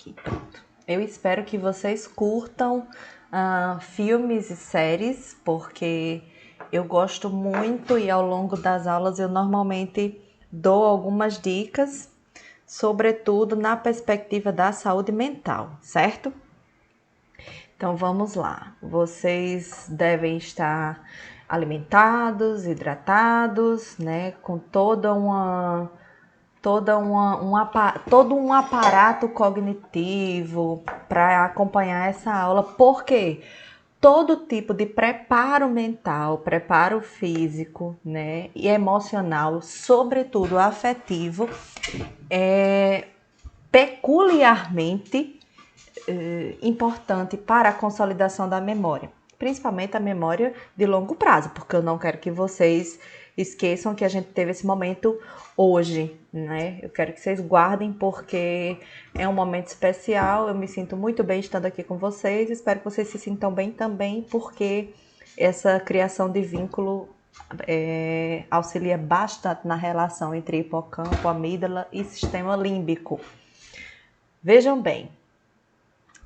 aqui, pronto. Eu espero que vocês curtam filmes e séries, porque eu gosto muito e ao longo das aulas eu normalmente dou algumas dicas, sobretudo na perspectiva da saúde mental, certo? Então vamos lá. Vocês devem estar alimentados, hidratados, né, com todo um aparato cognitivo para acompanhar essa aula, porque todo tipo de preparo mental, preparo físico, né, e emocional, sobretudo afetivo, é peculiarmente importante para a consolidação da memória, principalmente a memória de longo prazo, porque eu não quero que vocês esqueçam que a gente teve esse momento hoje, né? Eu quero que vocês guardem porque é um momento especial, eu me sinto muito bem estando aqui com vocês, espero que vocês se sintam bem também, porque essa criação de vínculo auxilia bastante na relação entre hipocampo, amígdala e sistema límbico. Vejam bem,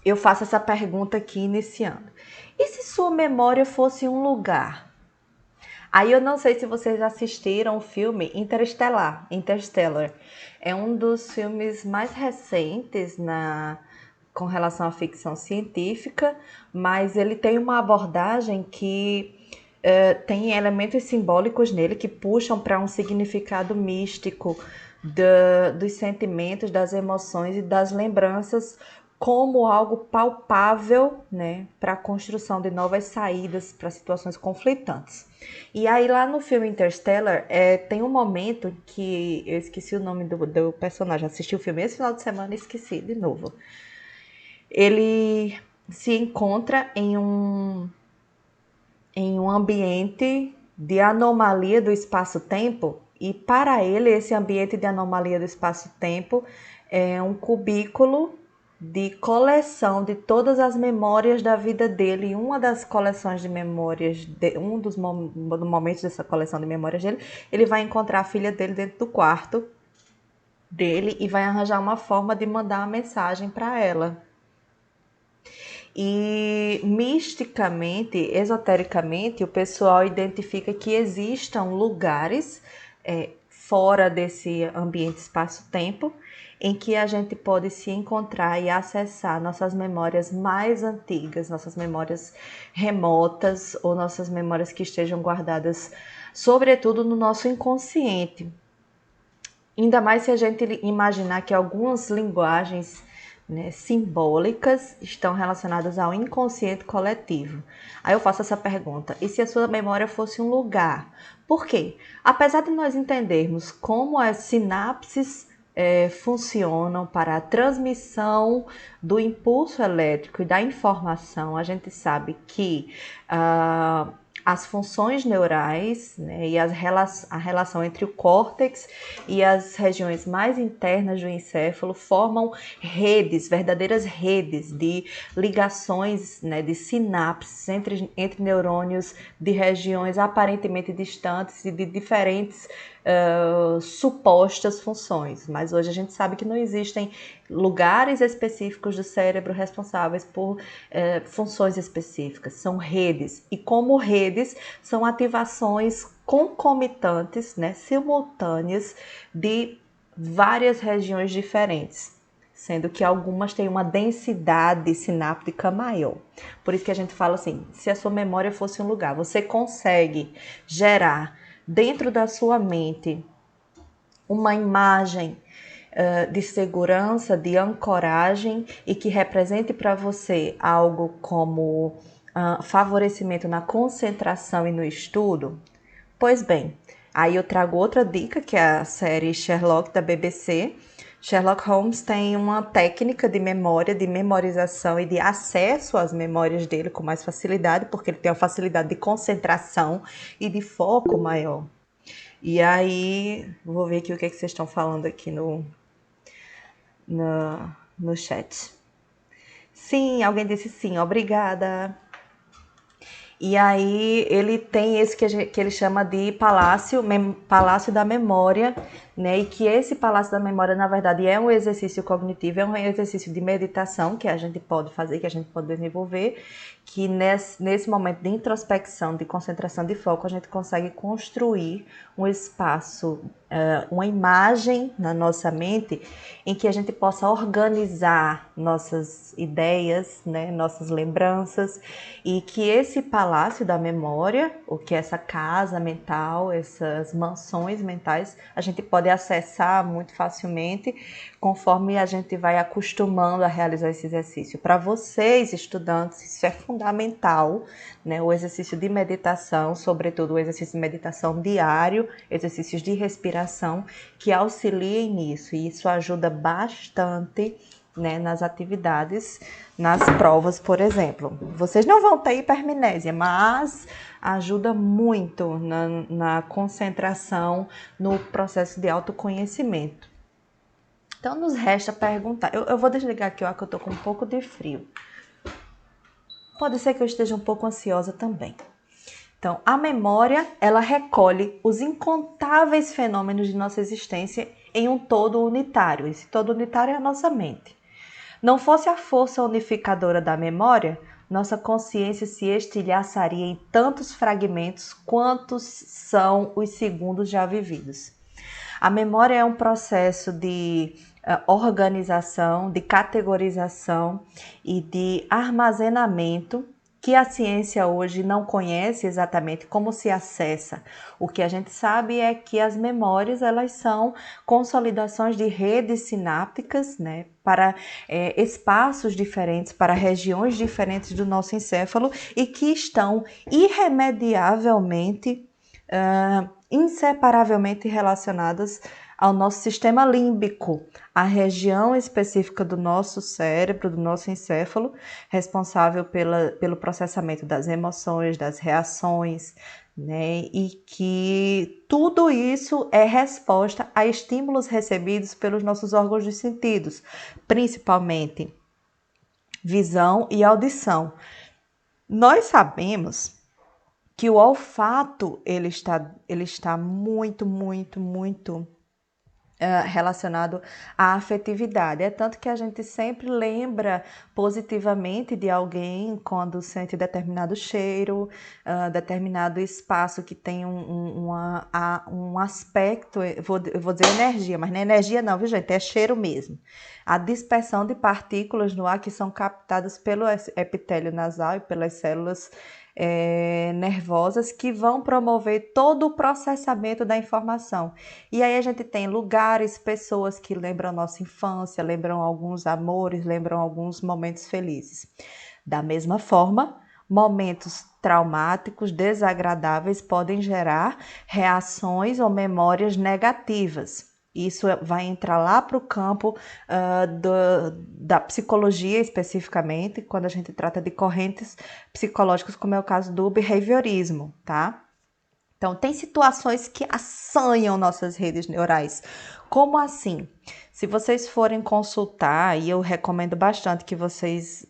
eu faço essa pergunta aqui iniciando. E se sua memória fosse um lugar? Aí eu não sei se vocês assistiram o filme Interstellar. É um dos filmes mais recentes com relação à ficção científica, mas ele tem uma abordagem que tem elementos simbólicos nele que puxam para um significado místico dos sentimentos, das emoções e das lembranças como algo palpável, né, para a construção de novas saídas para situações conflitantes. E aí lá no filme Interstellar tem um momento que eu esqueci o nome do personagem, assisti o filme esse final de semana e esqueci de novo. Ele se encontra em um ambiente de anomalia do espaço-tempo, e para ele esse ambiente de anomalia do espaço-tempo é um cubículo de coleção de todas as memórias da vida dele. E uma das coleções de memórias, um dos momentos dessa coleção de memórias dele, ele vai encontrar a filha dele dentro do quarto dele e vai arranjar uma forma de mandar uma mensagem para ela. E misticamente, esotericamente, o pessoal identifica que existam lugares fora desse ambiente espaço-tempo em que a gente pode se encontrar e acessar nossas memórias mais antigas, nossas memórias remotas ou nossas memórias que estejam guardadas, sobretudo no nosso inconsciente. Ainda mais se a gente imaginar que algumas linguagens, né, simbólicas estão relacionadas ao inconsciente coletivo. Aí eu faço essa pergunta: e se a sua memória fosse um lugar? Por quê? Apesar de nós entendermos como as sinapses funcionam para a transmissão do impulso elétrico e da informação, a gente sabe que as funções neurais, né, e a relação entre o córtex e as regiões mais internas do encéfalo formam redes, verdadeiras redes de ligações, né, de sinapses entre neurônios de regiões aparentemente distantes e de diferentes supostas funções. Mas hoje a gente sabe que não existem lugares específicos do cérebro responsáveis por funções específicas, são redes. E como redes, são ativações concomitantes, né, simultâneas de várias regiões diferentes, sendo que algumas têm uma densidade sináptica maior. Por isso que a gente fala assim, se a sua memória fosse um lugar, você consegue gerar dentro da sua mente uma imagem de segurança, de ancoragem e que represente para você algo como favorecimento na concentração e no estudo? Pois bem, aí eu trago outra dica, que é a série Sherlock da BBC. Sherlock Holmes tem uma técnica de memória, de memorização e de acesso às memórias dele com mais facilidade, porque ele tem uma facilidade de concentração e de foco maior. E aí, vou ver aqui o que é que vocês estão falando aqui no chat. Sim, alguém disse sim, obrigada. E aí ele tem esse que ele chama de Palácio da Memória, né? E que esse Palácio da Memória, na verdade, é um exercício cognitivo, é um exercício de meditação que a gente pode fazer, que a gente pode desenvolver, que nesse momento de introspecção, de concentração de foco, a gente consegue construir um espaço, uma imagem na nossa mente em que a gente possa organizar nossas ideias, né, nossas lembranças, e que esse palácio da memória, ou que essa casa mental, essas mansões mentais, a gente pode acessar muito facilmente conforme a gente vai acostumando a realizar esse exercício. Para vocês, estudantes, isso é fundamental, né? O exercício de meditação, sobretudo o exercício de meditação diário, exercícios de respiração, que auxiliem nisso, e isso ajuda bastante, né, nas atividades, nas provas, por exemplo. Vocês não vão ter hipermnésia, mas ajuda muito na concentração, no processo de autoconhecimento. Então, nos resta perguntar. Eu vou desligar aqui, ó, que eu tô com um pouco de frio. Pode ser que eu esteja um pouco ansiosa também. Então, a memória, ela recolhe os incontáveis fenômenos de nossa existência em um todo unitário. Esse todo unitário é a nossa mente. Não fosse a força unificadora da memória, nossa consciência se estilhaçaria em tantos fragmentos quantos são os segundos já vividos. A memória é um processo de organização, de categorização e de armazenamento que a ciência hoje não conhece exatamente como se acessa. O que a gente sabe é que as memórias, elas são consolidações de redes sinápticas, né, para espaços diferentes, para regiões diferentes do nosso encéfalo, e que estão irremediavelmente, inseparavelmente relacionadas ao nosso sistema límbico, a região específica do nosso cérebro, do nosso encéfalo, responsável pelo processamento das emoções, das reações, né? E que tudo isso é resposta a estímulos recebidos pelos nossos órgãos de sentidos, principalmente visão e audição. Nós sabemos que o olfato ele está muito relacionado à afetividade. É tanto que a gente sempre lembra positivamente de alguém quando sente determinado cheiro, determinado espaço que tem um aspecto, eu vou dizer energia, mas não é energia não, viu gente? É cheiro mesmo. A dispersão de partículas no ar que são captadas pelo epitélio nasal e pelas células nervosas, que vão promover todo o processamento da informação. E aí a gente tem lugares, pessoas que lembram nossa infância, lembram alguns amores, lembram alguns momentos felizes. Da mesma forma, momentos traumáticos, desagradáveis podem gerar reações ou memórias negativas. Isso vai entrar lá para o campo da psicologia especificamente, quando a gente trata de correntes psicológicas, como é o caso do behaviorismo, tá? Então, tem situações que assanham nossas redes neurais. Como assim? Se vocês forem consultar, e eu recomendo bastante que vocês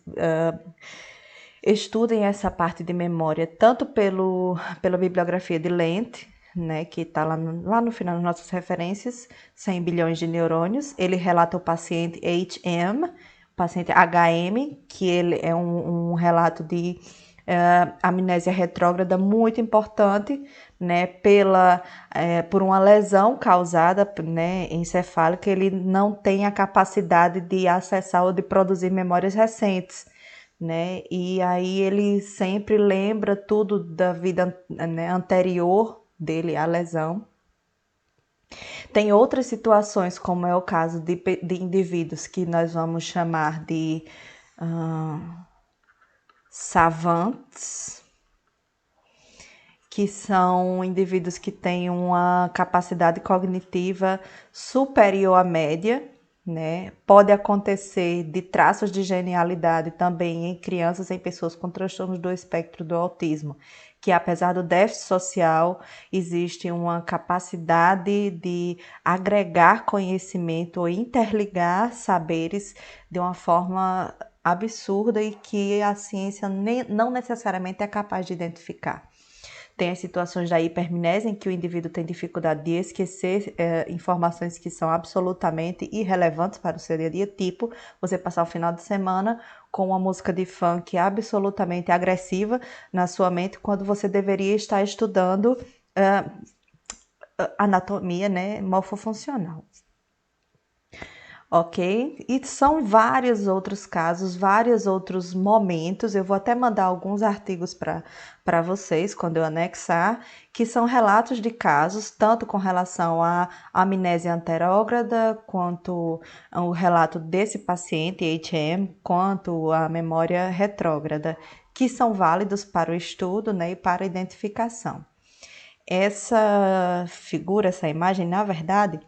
estudem essa parte de memória, tanto pela bibliografia de Lent, né, que está lá no final das nossas referências, 100 bilhões de neurônios. Ele relata o paciente HM, o paciente HM, que ele é um relato de amnésia retrógrada muito importante, né, por uma lesão causada, né, encefálica. Ele não tem a capacidade de acessar ou de produzir memórias recentes, né, e aí ele sempre lembra tudo da vida, né, anterior dele à lesão. Tem outras situações, como é o caso de indivíduos que nós vamos chamar de savantes, que são indivíduos que têm uma capacidade cognitiva superior à média, né? Pode acontecer de traços de genialidade também em crianças, em pessoas com transtornos do espectro do autismo, que apesar do déficit social, existe uma capacidade de agregar conhecimento ou interligar saberes de uma forma absurda e que a ciência não necessariamente é capaz de identificar. Tem as situações da hipermnésia, em que o indivíduo tem dificuldade de esquecer informações que são absolutamente irrelevantes para o seu dia a dia, tipo você passar o final de semana com uma música de funk absolutamente agressiva na sua mente, quando você deveria estar estudando anatomia, né, morfofuncional. Ok? E são vários outros casos, vários outros momentos. Eu vou até mandar alguns artigos para vocês quando eu anexar, que são relatos de casos, tanto com relação à amnésia anterógrada, quanto o relato desse paciente, HM, quanto a memória retrógrada, que são válidos para o estudo, né, e para a identificação. Essa figura, essa imagem, na verdade,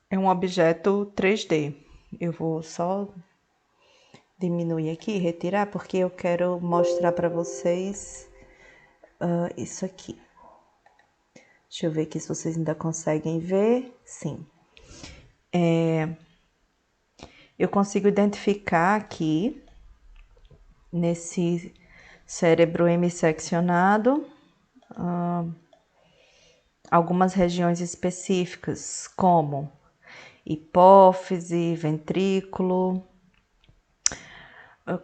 é um objeto 3D. Eu vou só diminuir aqui e retirar, porque eu quero mostrar para vocês isso aqui. Deixa eu ver aqui se vocês ainda conseguem ver. Sim. Eu consigo identificar aqui, nesse cérebro hemisseccionado, algumas regiões específicas, como hipófise, ventrículo,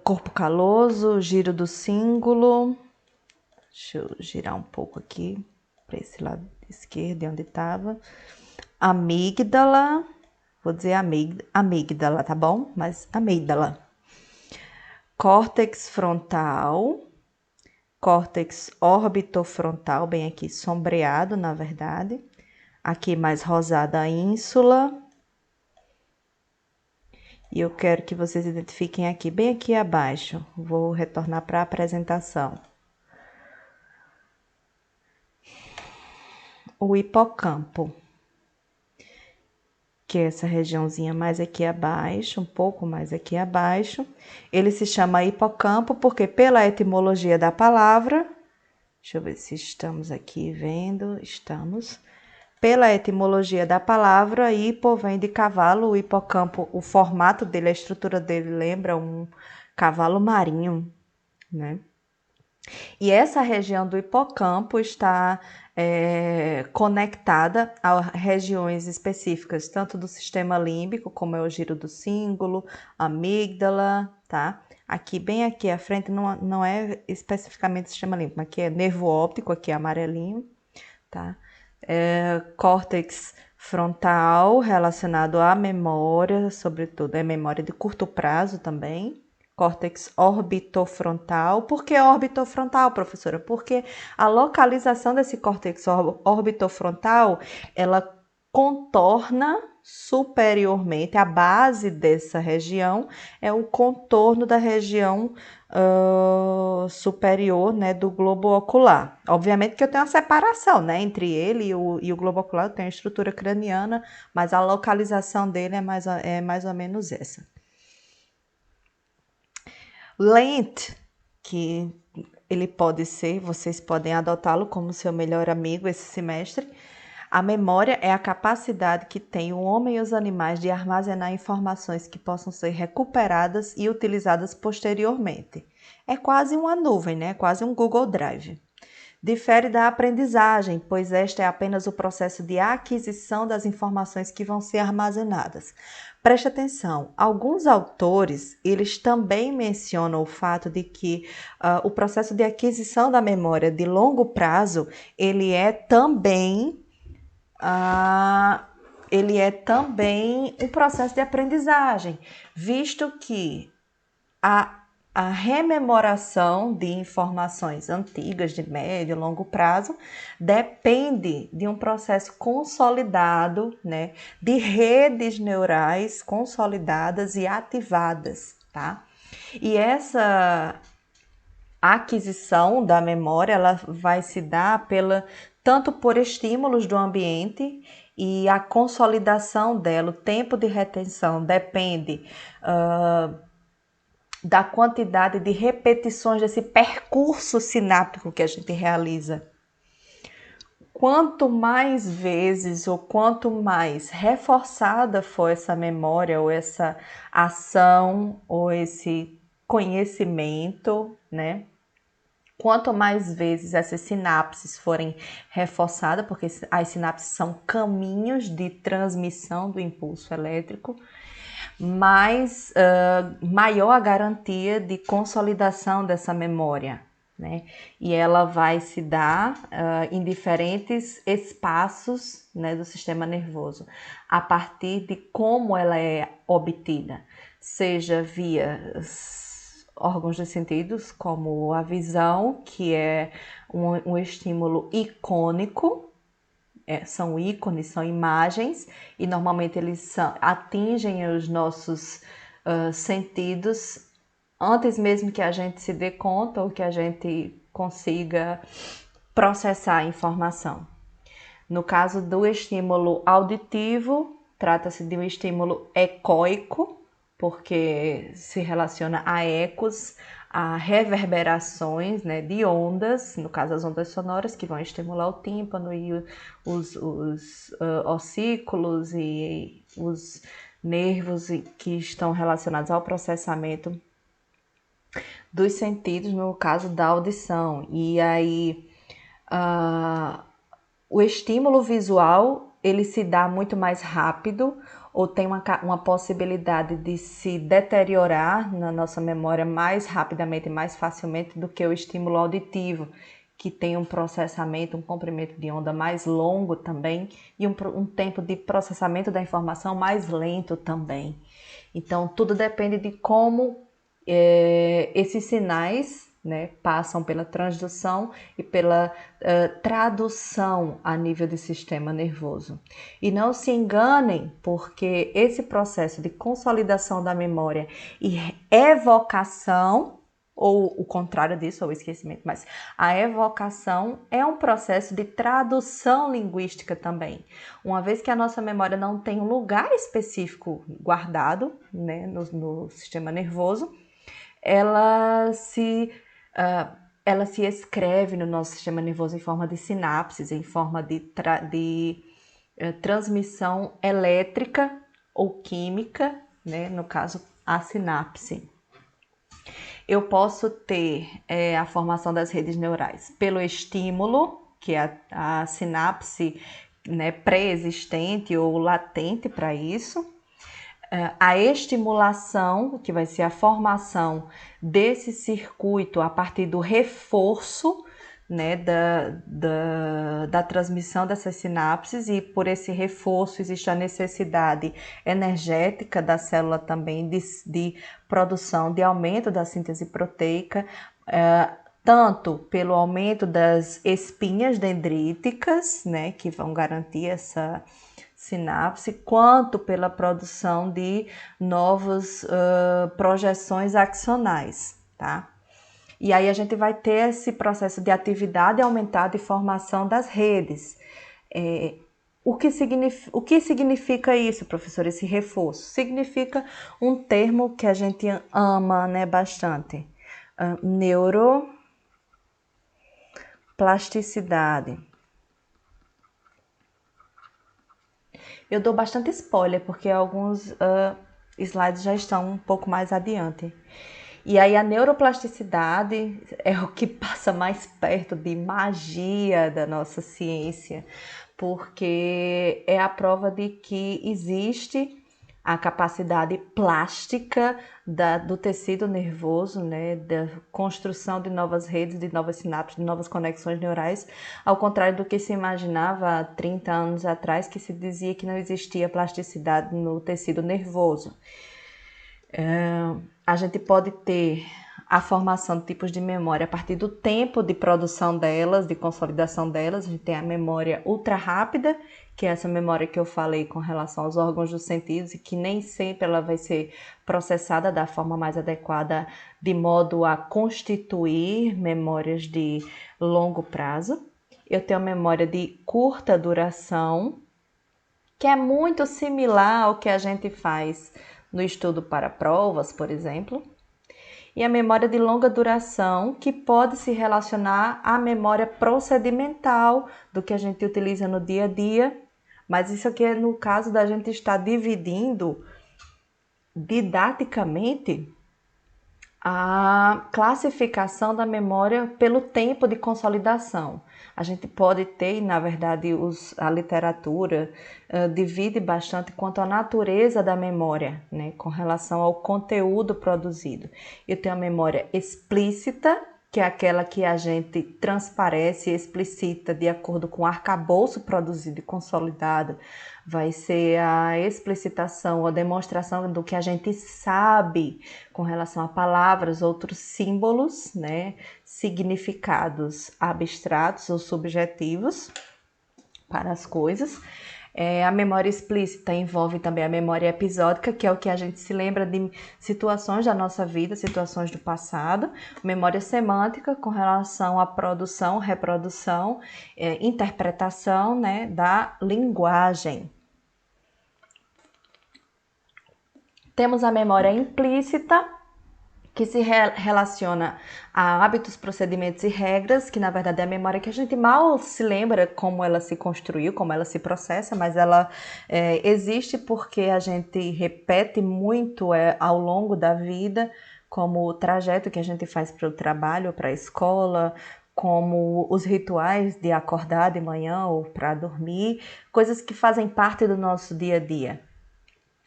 corpo caloso, giro do cíngulo. Deixa eu girar um pouco aqui para esse lado esquerdo, onde estava. Amígdala, vou dizer amígdala, tá bom? Mas amígdala. Córtex frontal, córtex orbitofrontal, bem aqui sombreado, na verdade. Aqui mais rosada a ínsula. E eu quero que vocês identifiquem aqui, bem aqui abaixo. Vou retornar para a apresentação. O hipocampo, que é essa regiãozinha mais aqui abaixo, um pouco mais aqui abaixo. Ele se chama hipocampo porque, pela etimologia da palavra, deixa eu ver se estamos aqui vendo, estamos. Pela etimologia da palavra, hipo vem de cavalo, o hipocampo, o formato dele, a estrutura dele lembra um cavalo marinho, né? E essa região do hipocampo está conectada a regiões específicas, tanto do sistema límbico, como é o giro do cíngulo, amígdala, tá? Aqui, bem aqui à frente, não é especificamente sistema límbico, aqui é nervo óptico, aqui é amarelinho, tá? Córtex frontal, relacionado à memória, sobretudo, é memória de curto prazo também. Córtex orbitofrontal. Por que orbitofrontal, professora? Porque a localização desse córtex orbitofrontal, ela contorna superiormente, a base dessa região é o contorno da região superior, né, do globo ocular. Obviamente que eu tenho uma separação, né, entre ele e o globo ocular, eu tenho a estrutura craniana, mas a localização dele é mais ou menos essa. Lent, que ele pode ser, vocês podem adotá-lo como seu melhor amigo esse semestre. A memória é a capacidade que tem o homem e os animais de armazenar informações que possam ser recuperadas e utilizadas posteriormente. É quase uma nuvem, né? Quase um Google Drive. Difere da aprendizagem, pois esta é apenas o processo de aquisição das informações que vão ser armazenadas. Preste atenção, alguns autores, eles também mencionam o fato de que o processo de aquisição da memória de longo prazo, ele é também um processo de aprendizagem, visto que a rememoração de informações antigas de médio e longo prazo depende de um processo consolidado, né, de redes neurais consolidadas e ativadas, tá? E essa aquisição da memória, ela vai se dar tanto por estímulos do ambiente, e a consolidação dela, o tempo de retenção depende da quantidade de repetições desse percurso sináptico que a gente realiza. quanto mais vezes ou quanto mais reforçada for essa memória ou essa ação ou esse conhecimento, né? Quanto mais vezes essas sinapses forem reforçadas, porque as sinapses são caminhos de transmissão do impulso elétrico, maior a garantia de consolidação dessa memória, né? E ela vai se dar em diferentes espaços, né, do sistema nervoso, a partir de como ela é obtida, seja via órgãos dos sentidos, como a visão, que é um estímulo icônico, são ícones, são imagens, e normalmente eles atingem os nossos sentidos antes mesmo que a gente se dê conta ou que a gente consiga processar a informação. No caso do estímulo auditivo, trata-se de um estímulo ecoico, porque se relaciona a ecos, a reverberações, né, de ondas, no caso as ondas sonoras, que vão estimular o tímpano e os ossículos e os nervos que estão relacionados ao processamento dos sentidos, no caso da audição. E aí, o estímulo visual, ele se dá muito mais rápido ou tem uma possibilidade de se deteriorar na nossa memória mais rapidamente e mais facilmente do que o estímulo auditivo, que tem um processamento, um comprimento de onda mais longo também e um tempo de processamento da informação mais lento também. Então, tudo depende de como esses sinais, né, passam pela transdução e pela tradução a nível do sistema nervoso. E não se enganem, porque esse processo de consolidação da memória e evocação, ou o contrário disso, ou o esquecimento, mas a evocação é um processo de tradução linguística também. Uma vez que a nossa memória não tem um lugar específico guardado, né, no sistema nervoso, ela se escreve no nosso sistema nervoso em forma de sinapses, em forma de transmissão elétrica ou química, né? No caso, a sinapse. Eu posso ter a formação das redes neurais pelo estímulo, que é a sinapse, né, pré-existente ou latente para isso. A estimulação, que vai ser a formação desse circuito a partir do reforço, né, da transmissão dessas sinapses, e por esse reforço existe a necessidade energética da célula também de produção, de aumento da síntese proteica, tanto pelo aumento das espinhas dendríticas, né, que vão garantir essa sinapse, quanto pela produção de novas projeções axonais, tá? E aí a gente vai ter esse processo de atividade aumentada e formação das redes. O que significa isso, professor, esse reforço? Significa um termo que a gente ama, né, bastante. Neuroplasticidade. Eu dou bastante spoiler, porque alguns slides já estão um pouco mais adiante. E aí a neuroplasticidade é o que passa mais perto de magia da nossa ciência, porque é a prova de que existe a capacidade plástica do tecido nervoso, né, da construção de novas redes, de novas sinapses, de novas conexões neurais, ao contrário do que se imaginava há 30 anos atrás, que se dizia que não existia plasticidade no tecido nervoso. A gente pode ter a formação de tipos de memória a partir do tempo de produção delas, de consolidação delas. A gente tem a memória ultra rápida, que é essa memória que eu falei com relação aos órgãos dos sentidos, e que nem sempre ela vai ser processada da forma mais adequada, de modo a constituir memórias de longo prazo. Eu tenho a memória de curta duração, que é muito similar ao que a gente faz no estudo para provas, por exemplo. e a memória de longa duração, que pode se relacionar à memória procedimental do que a gente utiliza no dia a dia, mas isso aqui é no caso da gente estar dividindo didaticamente a classificação da memória pelo tempo de consolidação. A gente pode ter, na verdade, a literatura divide bastante quanto à natureza da memória, né, com relação ao conteúdo produzido. Eu tenho a memória explícita, que é aquela que a gente transparece e explicita de acordo com o arcabouço produzido e consolidado. Vai ser a explicitação, a demonstração do que a gente sabe com relação a palavras, outros símbolos, né, significados abstratos ou subjetivos para as coisas. A memória explícita envolve também a memória episódica, que é o que a gente se lembra de situações da nossa vida, situações do passado. Memória semântica, com relação à produção, reprodução, interpretação, né, da linguagem. Temos a memória implícita, que se relaciona a hábitos, procedimentos e regras, que na verdade é a memória que a gente mal se lembra como ela se construiu, como ela se processa, mas ela existe porque a gente repete muito ao longo da vida, como o trajeto que a gente faz para o trabalho, para a escola, como os rituais de acordar de manhã ou para dormir, coisas que fazem parte do nosso dia a dia,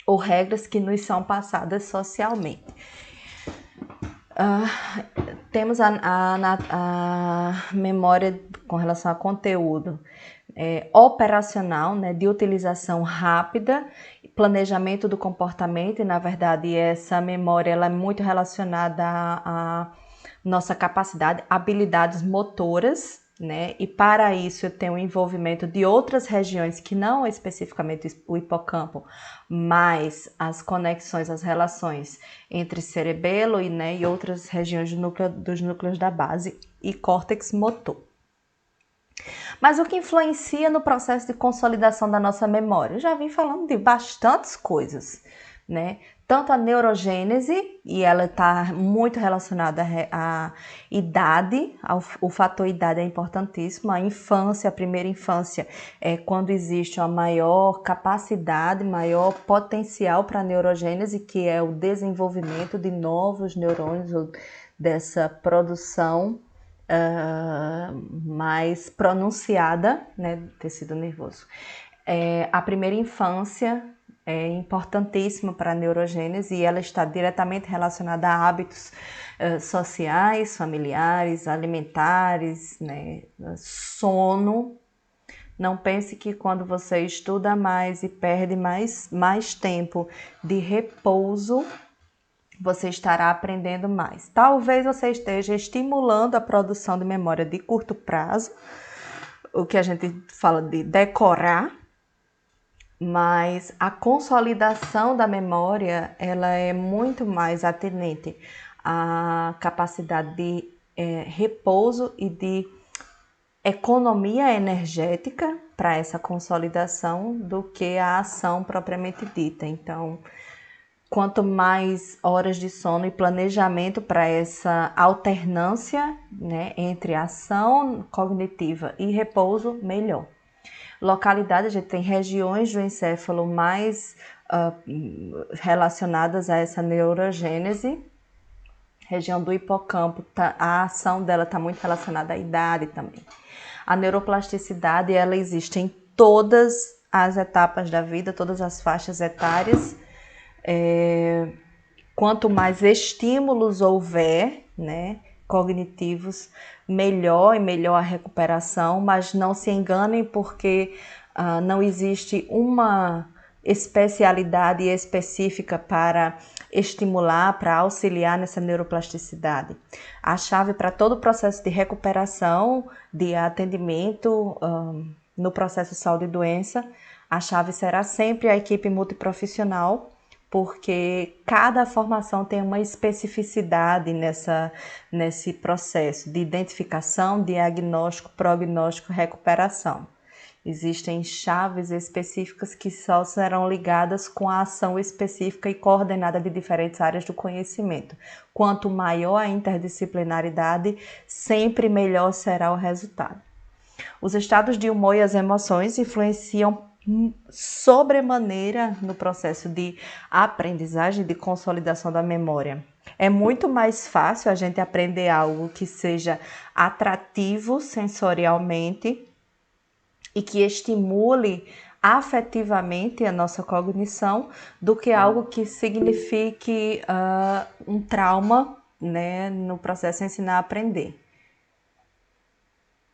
ou regras que nos são passadas socialmente. Temos a memória com relação a conteúdo operacional, né, de utilização rápida, planejamento do comportamento, e na verdade essa memória ela é muito relacionada à nossa capacidade, habilidades motoras, né? E para isso eu tenho o envolvimento de outras regiões que não especificamente o hipocampo, mas as conexões, as relações entre cerebelo e outras regiões dos núcleos da base e córtex motor. Mas o que influencia no processo de consolidação da nossa memória? Eu já vim falando de bastantes coisas, né? Tanto a neurogênese, e ela está muito relacionada à idade, o fator idade é importantíssimo. A infância, a primeira infância, é quando existe uma maior capacidade, maior potencial para a neurogênese, que é o desenvolvimento de novos neurônios, ou dessa produção mais pronunciada, né, do tecido nervoso. A primeira infância é importantíssima para a neurogênese e ela está diretamente relacionada a hábitos sociais, familiares, alimentares, né, sono. Não pense que quando você estuda mais e perde mais tempo de repouso, você estará aprendendo mais. Talvez você esteja estimulando a produção de memória de curto prazo, o que a gente fala de decorar, mas a consolidação da memória ela é muito mais atinente à capacidade de repouso e de economia energética para essa consolidação do que a ação propriamente dita. Então, quanto mais horas de sono e planejamento para essa alternância, né, entre ação cognitiva e repouso, melhor. Localidade, a gente tem regiões do encéfalo mais relacionadas a essa neurogênese. Região do hipocampo, a ação dela está muito relacionada à idade também. A neuroplasticidade, ela existe em todas as etapas da vida, todas as faixas etárias. Quanto mais estímulos houver, né, cognitivos, melhor a recuperação, mas não se enganem porque não existe uma especialidade específica para estimular, para auxiliar nessa neuroplasticidade. A chave para todo o processo de recuperação, de atendimento no processo de saúde e doença, a chave será sempre a equipe multiprofissional, porque cada formação tem uma especificidade nesse processo de identificação, diagnóstico, prognóstico, recuperação. Existem chaves específicas que só serão ligadas com a ação específica e coordenada de diferentes áreas do conhecimento. Quanto maior a interdisciplinaridade, sempre melhor será o resultado. Os estados de humor e as emoções influenciam sobremaneira no processo de aprendizagem e de consolidação da memória. É muito mais fácil a gente aprender algo que seja atrativo sensorialmente e que estimule afetivamente a nossa cognição do que algo que signifique um trauma, né, no processo de ensinar a aprender.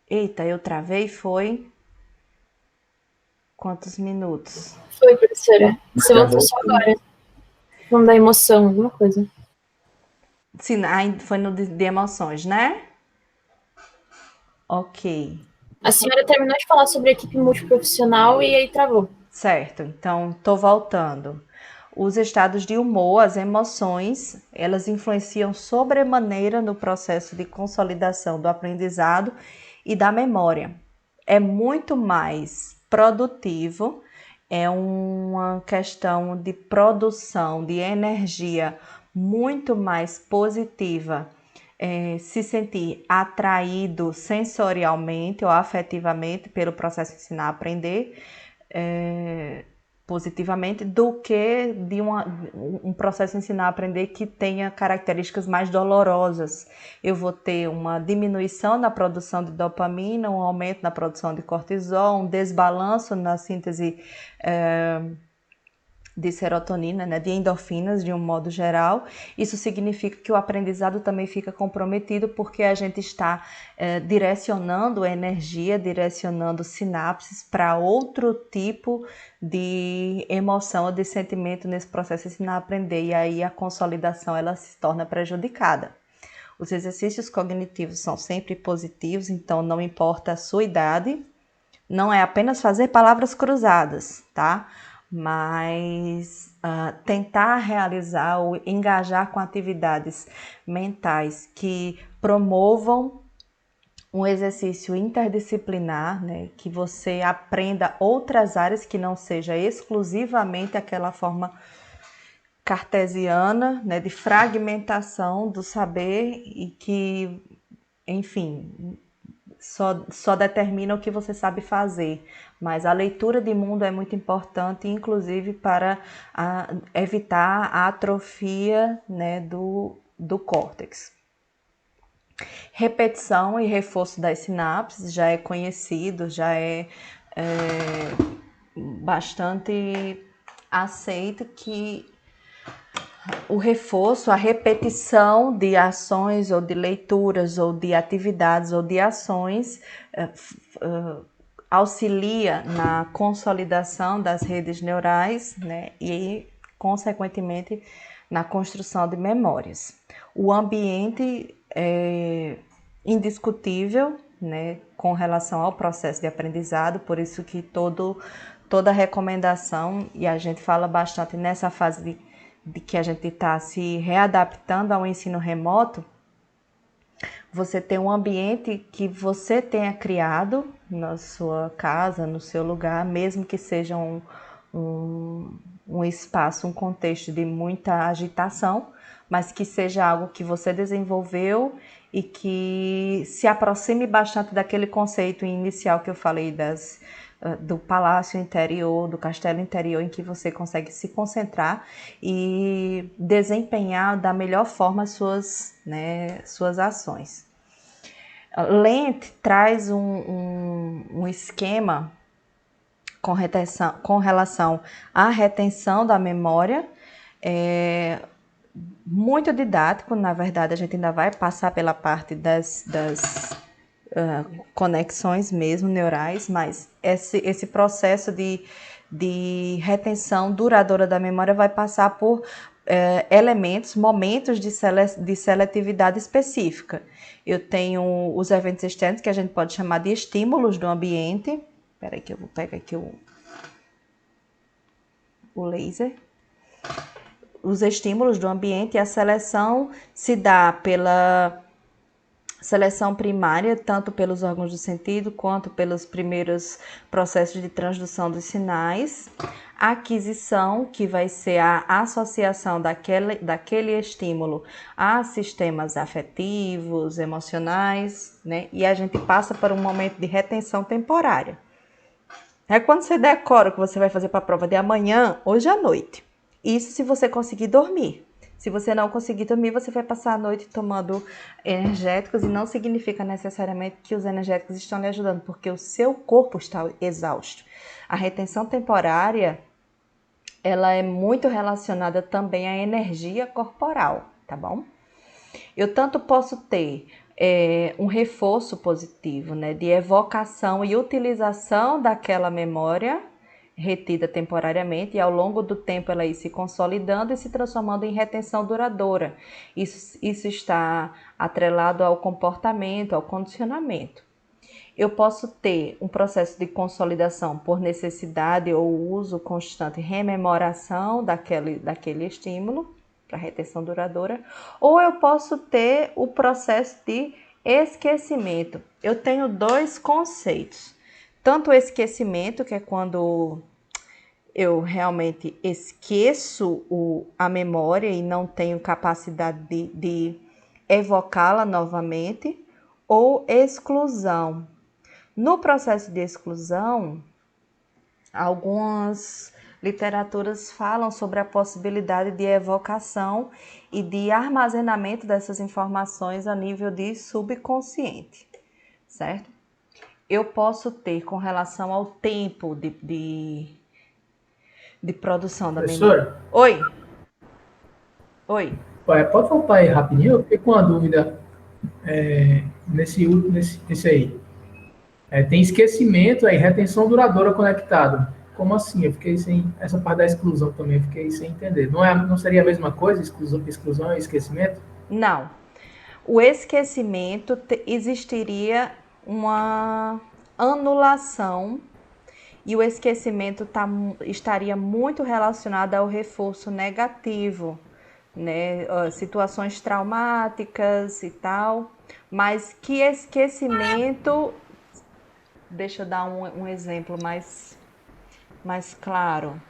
Eita, eu travei, foi? Quantos minutos? Foi, professora. Você voltou só agora. Não dá emoção, alguma coisa. Sim, foi no de emoções, né? Ok. A senhora terminou de falar sobre a equipe multiprofissional e aí travou. Certo, então tô voltando. Os estados de humor, as emoções, elas influenciam sobremaneira no processo de consolidação do aprendizado e da memória. É muito mais produtivo, é uma questão de produção de energia muito mais positiva, se sentir atraído sensorialmente ou afetivamente pelo processo de ensinar a aprender, positivamente, do que de um processo de ensinar a aprender que tenha características mais dolorosas. Eu vou ter uma diminuição na produção de dopamina, um aumento na produção de cortisol, um desbalanço na síntese de serotonina, né, de endorfinas de um modo geral. Isso significa que o aprendizado também fica comprometido porque a gente está direcionando energia, direcionando sinapses para outro tipo de emoção ou de sentimento nesse processo de ensinar a aprender, e aí a consolidação ela se torna prejudicada. Os exercícios cognitivos são sempre positivos, então não importa a sua idade, não é apenas fazer palavras cruzadas, tá? Mas tentar realizar ou engajar com atividades mentais que promovam um exercício interdisciplinar, né? Que você aprenda outras áreas que não seja exclusivamente aquela forma cartesiana, né? De fragmentação do saber e que, enfim, só determina o que você sabe fazer, mas a leitura de mundo é muito importante, inclusive para evitar a atrofia, né, do córtex. Repetição e reforço das sinapses já é conhecido, já é bastante aceito que o reforço, a repetição de ações ou de leituras ou de atividades ou de ações auxilia na consolidação das redes neurais, né, e, consequentemente, na construção de memórias. O ambiente é indiscutível, né, com relação ao processo de aprendizado, por isso que toda recomendação, e a gente fala bastante nessa fase de que a gente está se readaptando ao ensino remoto, você tem um ambiente que você tenha criado na sua casa, no seu lugar, mesmo que seja um espaço, um contexto de muita agitação, mas que seja algo que você desenvolveu e que se aproxime bastante daquele conceito inicial que eu falei do palácio interior, do castelo interior, em que você consegue se concentrar e desempenhar da melhor forma suas ações. Lent traz um esquema com relação à retenção da memória, muito didático. Na verdade, a gente ainda vai passar pela parte das conexões mesmo neurais, mas esse processo de retenção duradoura da memória vai passar por elementos, momentos de seletividade específica. Eu tenho os eventos externos, que a gente pode chamar de estímulos do ambiente. Espera aí que eu vou pegar aqui o laser. Os estímulos do ambiente, e a seleção se dá pela Seleção primária, tanto pelos órgãos do sentido quanto pelos primeiros processos de transdução dos sinais. Aquisição, que vai ser a associação daquele estímulo a sistemas afetivos, emocionais, né? E a gente passa por um momento de retenção temporária. É quando você decora o que você vai fazer para a prova de amanhã, hoje à noite. Isso se você conseguir dormir. Se você não conseguir dormir, você vai passar a noite tomando energéticos e não significa necessariamente que os energéticos estão lhe ajudando, porque o seu corpo está exausto. A retenção temporária, ela é muito relacionada também à energia corporal, tá bom? Eu tanto posso ter um reforço positivo, né, de evocação e utilização daquela memória retida temporariamente e ao longo do tempo ela ir se consolidando e se transformando em retenção duradoura. Isso está atrelado ao comportamento, ao condicionamento. Eu posso ter um processo de consolidação por necessidade ou uso constante, rememoração daquele estímulo, para retenção duradoura, ou eu posso ter o processo de esquecimento. Eu tenho dois conceitos. Tanto o esquecimento, que é quando eu realmente esqueço a memória e não tenho capacidade de evocá-la novamente, ou exclusão. No processo de exclusão, algumas literaturas falam sobre a possibilidade de evocação e de armazenamento dessas informações a nível de subconsciente, certo? Eu posso ter com relação ao tempo de produção da memória. Professora, Oi. pode voltar aí rapidinho? Eu fiquei com uma dúvida nesse aí. Tem esquecimento aí, retenção duradoura conectado. Como assim? Eu fiquei sem essa parte da exclusão também, eu fiquei sem entender. Não seria a mesma coisa, exclusão e esquecimento? Não. O esquecimento existiria uma anulação e o esquecimento estaria muito relacionado ao reforço negativo, né? Situações traumáticas e tal. Mas que esquecimento. Deixa eu dar um exemplo mais claro.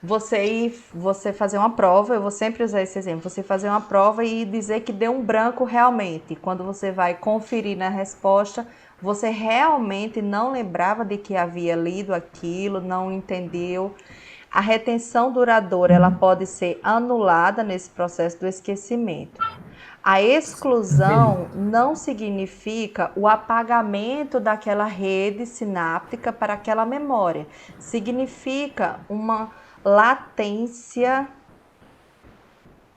Você fazer uma prova, eu vou sempre usar esse exemplo, você fazer uma prova e dizer que deu um branco realmente. Quando você vai conferir na resposta, você realmente não lembrava de que havia lido aquilo, não entendeu. A retenção duradoura, ela pode ser anulada nesse processo do esquecimento. A exclusão não significa o apagamento daquela rede sináptica para aquela memória. Significa uma latência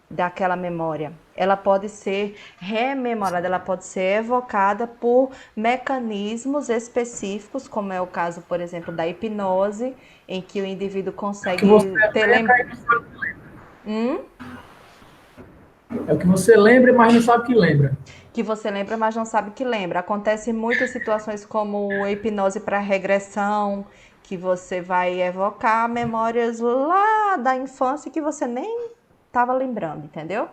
daquela memória. Ela pode ser rememorada, ela pode ser evocada por mecanismos específicos, como é o caso, por exemplo, da hipnose, em que o indivíduo consegue ter lembrança. É o que você lembra, mas não sabe que lembra. Que você lembra, mas não sabe que lembra. Acontece muitas situações como hipnose para regressão, que você vai evocar memórias lá da infância que você nem estava lembrando, entendeu?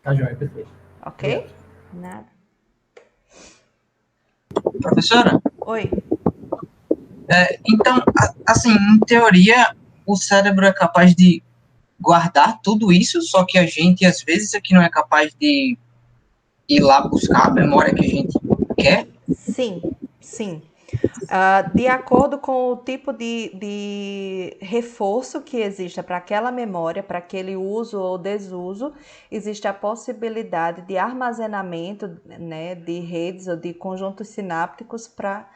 Tá joia, perfeito. Ok? Nada. Professora? Oi. Então, assim, em teoria, o cérebro é capaz de guardar tudo isso, só que a gente, às vezes, aqui não é capaz de ir lá buscar a memória que a gente quer? Sim, sim. De acordo com o tipo de reforço que exista para aquela memória, para aquele uso ou desuso, existe a possibilidade de armazenamento, né, de redes ou de conjuntos sinápticos para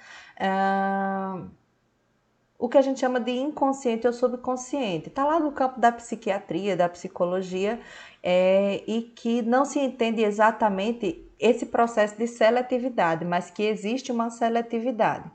o que a gente chama de inconsciente ou subconsciente. Está lá no campo da psiquiatria, da psicologia, e que não se entende exatamente esse processo de seletividade, mas que existe uma seletividade.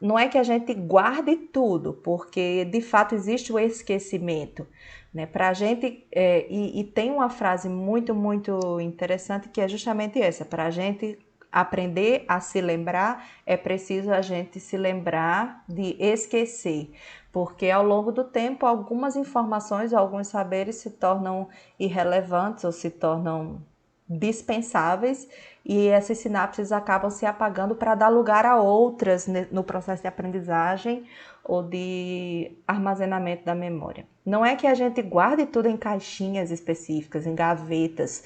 Não é que a gente guarde tudo, porque de fato existe o esquecimento, né? Para a gente, e tem uma frase muito, muito interessante que é justamente essa: para a gente aprender a se lembrar, é preciso a gente se lembrar de esquecer, porque ao longo do tempo algumas informações, alguns saberes se tornam irrelevantes ou se tornam dispensáveis e essas sinapses acabam se apagando para dar lugar a outras no processo de aprendizagem ou de armazenamento da memória. Não é que a gente guarde tudo em caixinhas específicas, em gavetas,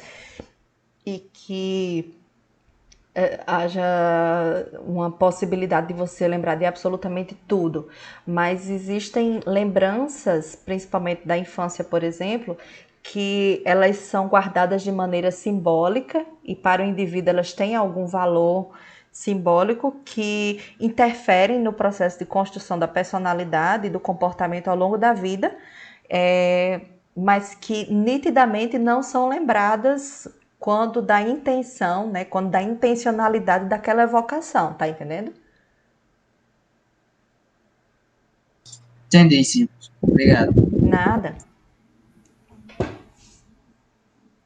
e que haja uma possibilidade de você lembrar de absolutamente tudo, mas existem lembranças, principalmente da infância, por exemplo, que elas são guardadas de maneira simbólica e para o indivíduo elas têm algum valor simbólico que interferem no processo de construção da personalidade e do comportamento ao longo da vida, mas que nitidamente não são lembradas quando dá intenção, né? Quando dá intencionalidade daquela evocação, tá entendendo? Entendi, sim. Obrigado. Nada.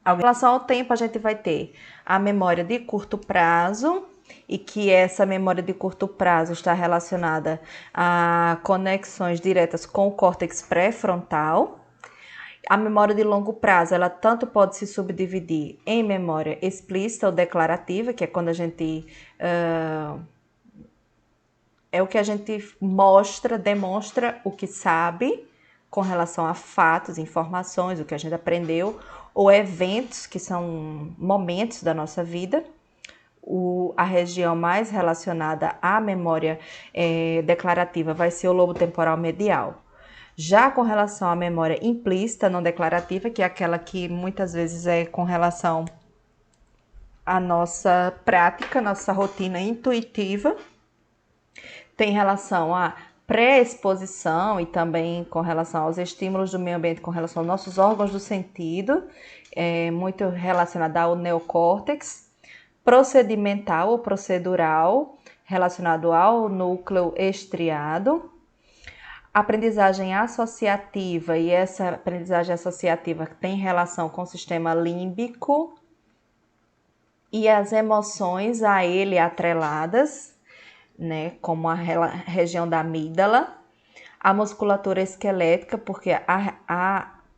Em relação ao tempo, a gente vai ter a memória de curto prazo, e que essa memória de curto prazo está relacionada a conexões diretas com o córtex pré-frontal. A memória de longo prazo, ela tanto pode se subdividir em memória explícita ou declarativa, que é quando a gente... é o que a gente mostra, demonstra o que sabe com relação a fatos, informações, o que a gente aprendeu, ou eventos, que são momentos da nossa vida. A região mais relacionada à memória declarativa vai ser o lobo temporal medial. Já com relação à memória implícita, não declarativa, que é aquela que muitas vezes é com relação à nossa prática, nossa rotina intuitiva, tem relação à pré-exposição e também com relação aos estímulos do meio ambiente, com relação aos nossos órgãos do sentido, muito relacionada ao neocórtex, procedimental ou procedural, relacionado ao núcleo estriado, aprendizagem associativa, e essa aprendizagem associativa tem relação com o sistema límbico e as emoções a ele atreladas, né, como a região da amígdala, a musculatura esquelética, porque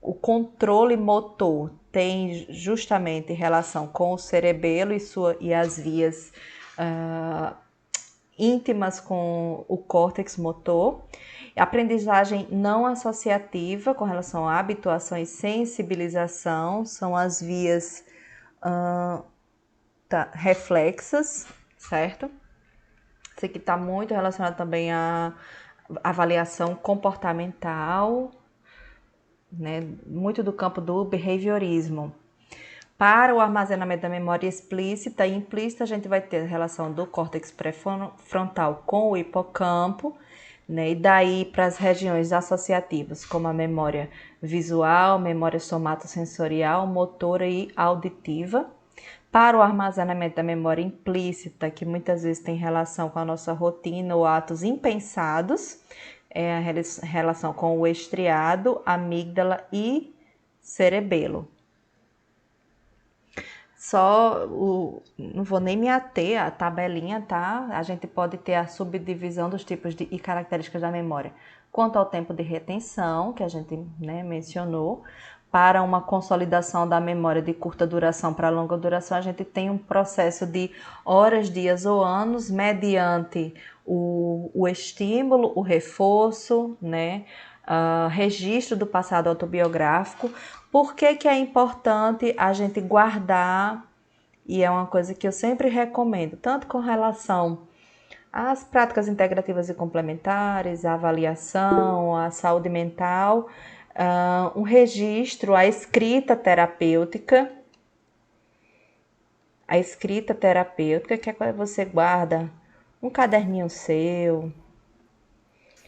o controle motor tem justamente relação com o cerebelo e as vias íntimas com o córtex motor. Aprendizagem não associativa com relação à habituação e sensibilização são as vias reflexas, certo? Isso aqui está muito relacionado também à avaliação comportamental, né? Muito do campo do behaviorismo. Para o armazenamento da memória explícita e implícita, a gente vai ter a relação do córtex pré-frontal com o hipocampo, né? E daí para as regiões associativas, como a memória visual, memória somatosensorial, motora e auditiva. Para o armazenamento da memória implícita, que muitas vezes tem relação com a nossa rotina ou atos impensados, é a relação com o estriado, amígdala e cerebelo. Não vou nem me ater à tabelinha, tá? A gente pode ter a subdivisão dos tipos e características da memória. Quanto ao tempo de retenção, que a gente, né, mencionou, para uma consolidação da memória de curta duração para longa duração, a gente tem um processo de horas, dias ou anos, mediante o estímulo, o reforço, né? Registro do passado autobiográfico. Por que é importante a gente guardar? E é uma coisa que eu sempre recomendo, tanto com relação às práticas integrativas e complementares, à avaliação, à saúde mental, um registro, a escrita terapêutica. A escrita terapêutica, que é quando você guarda um caderninho seu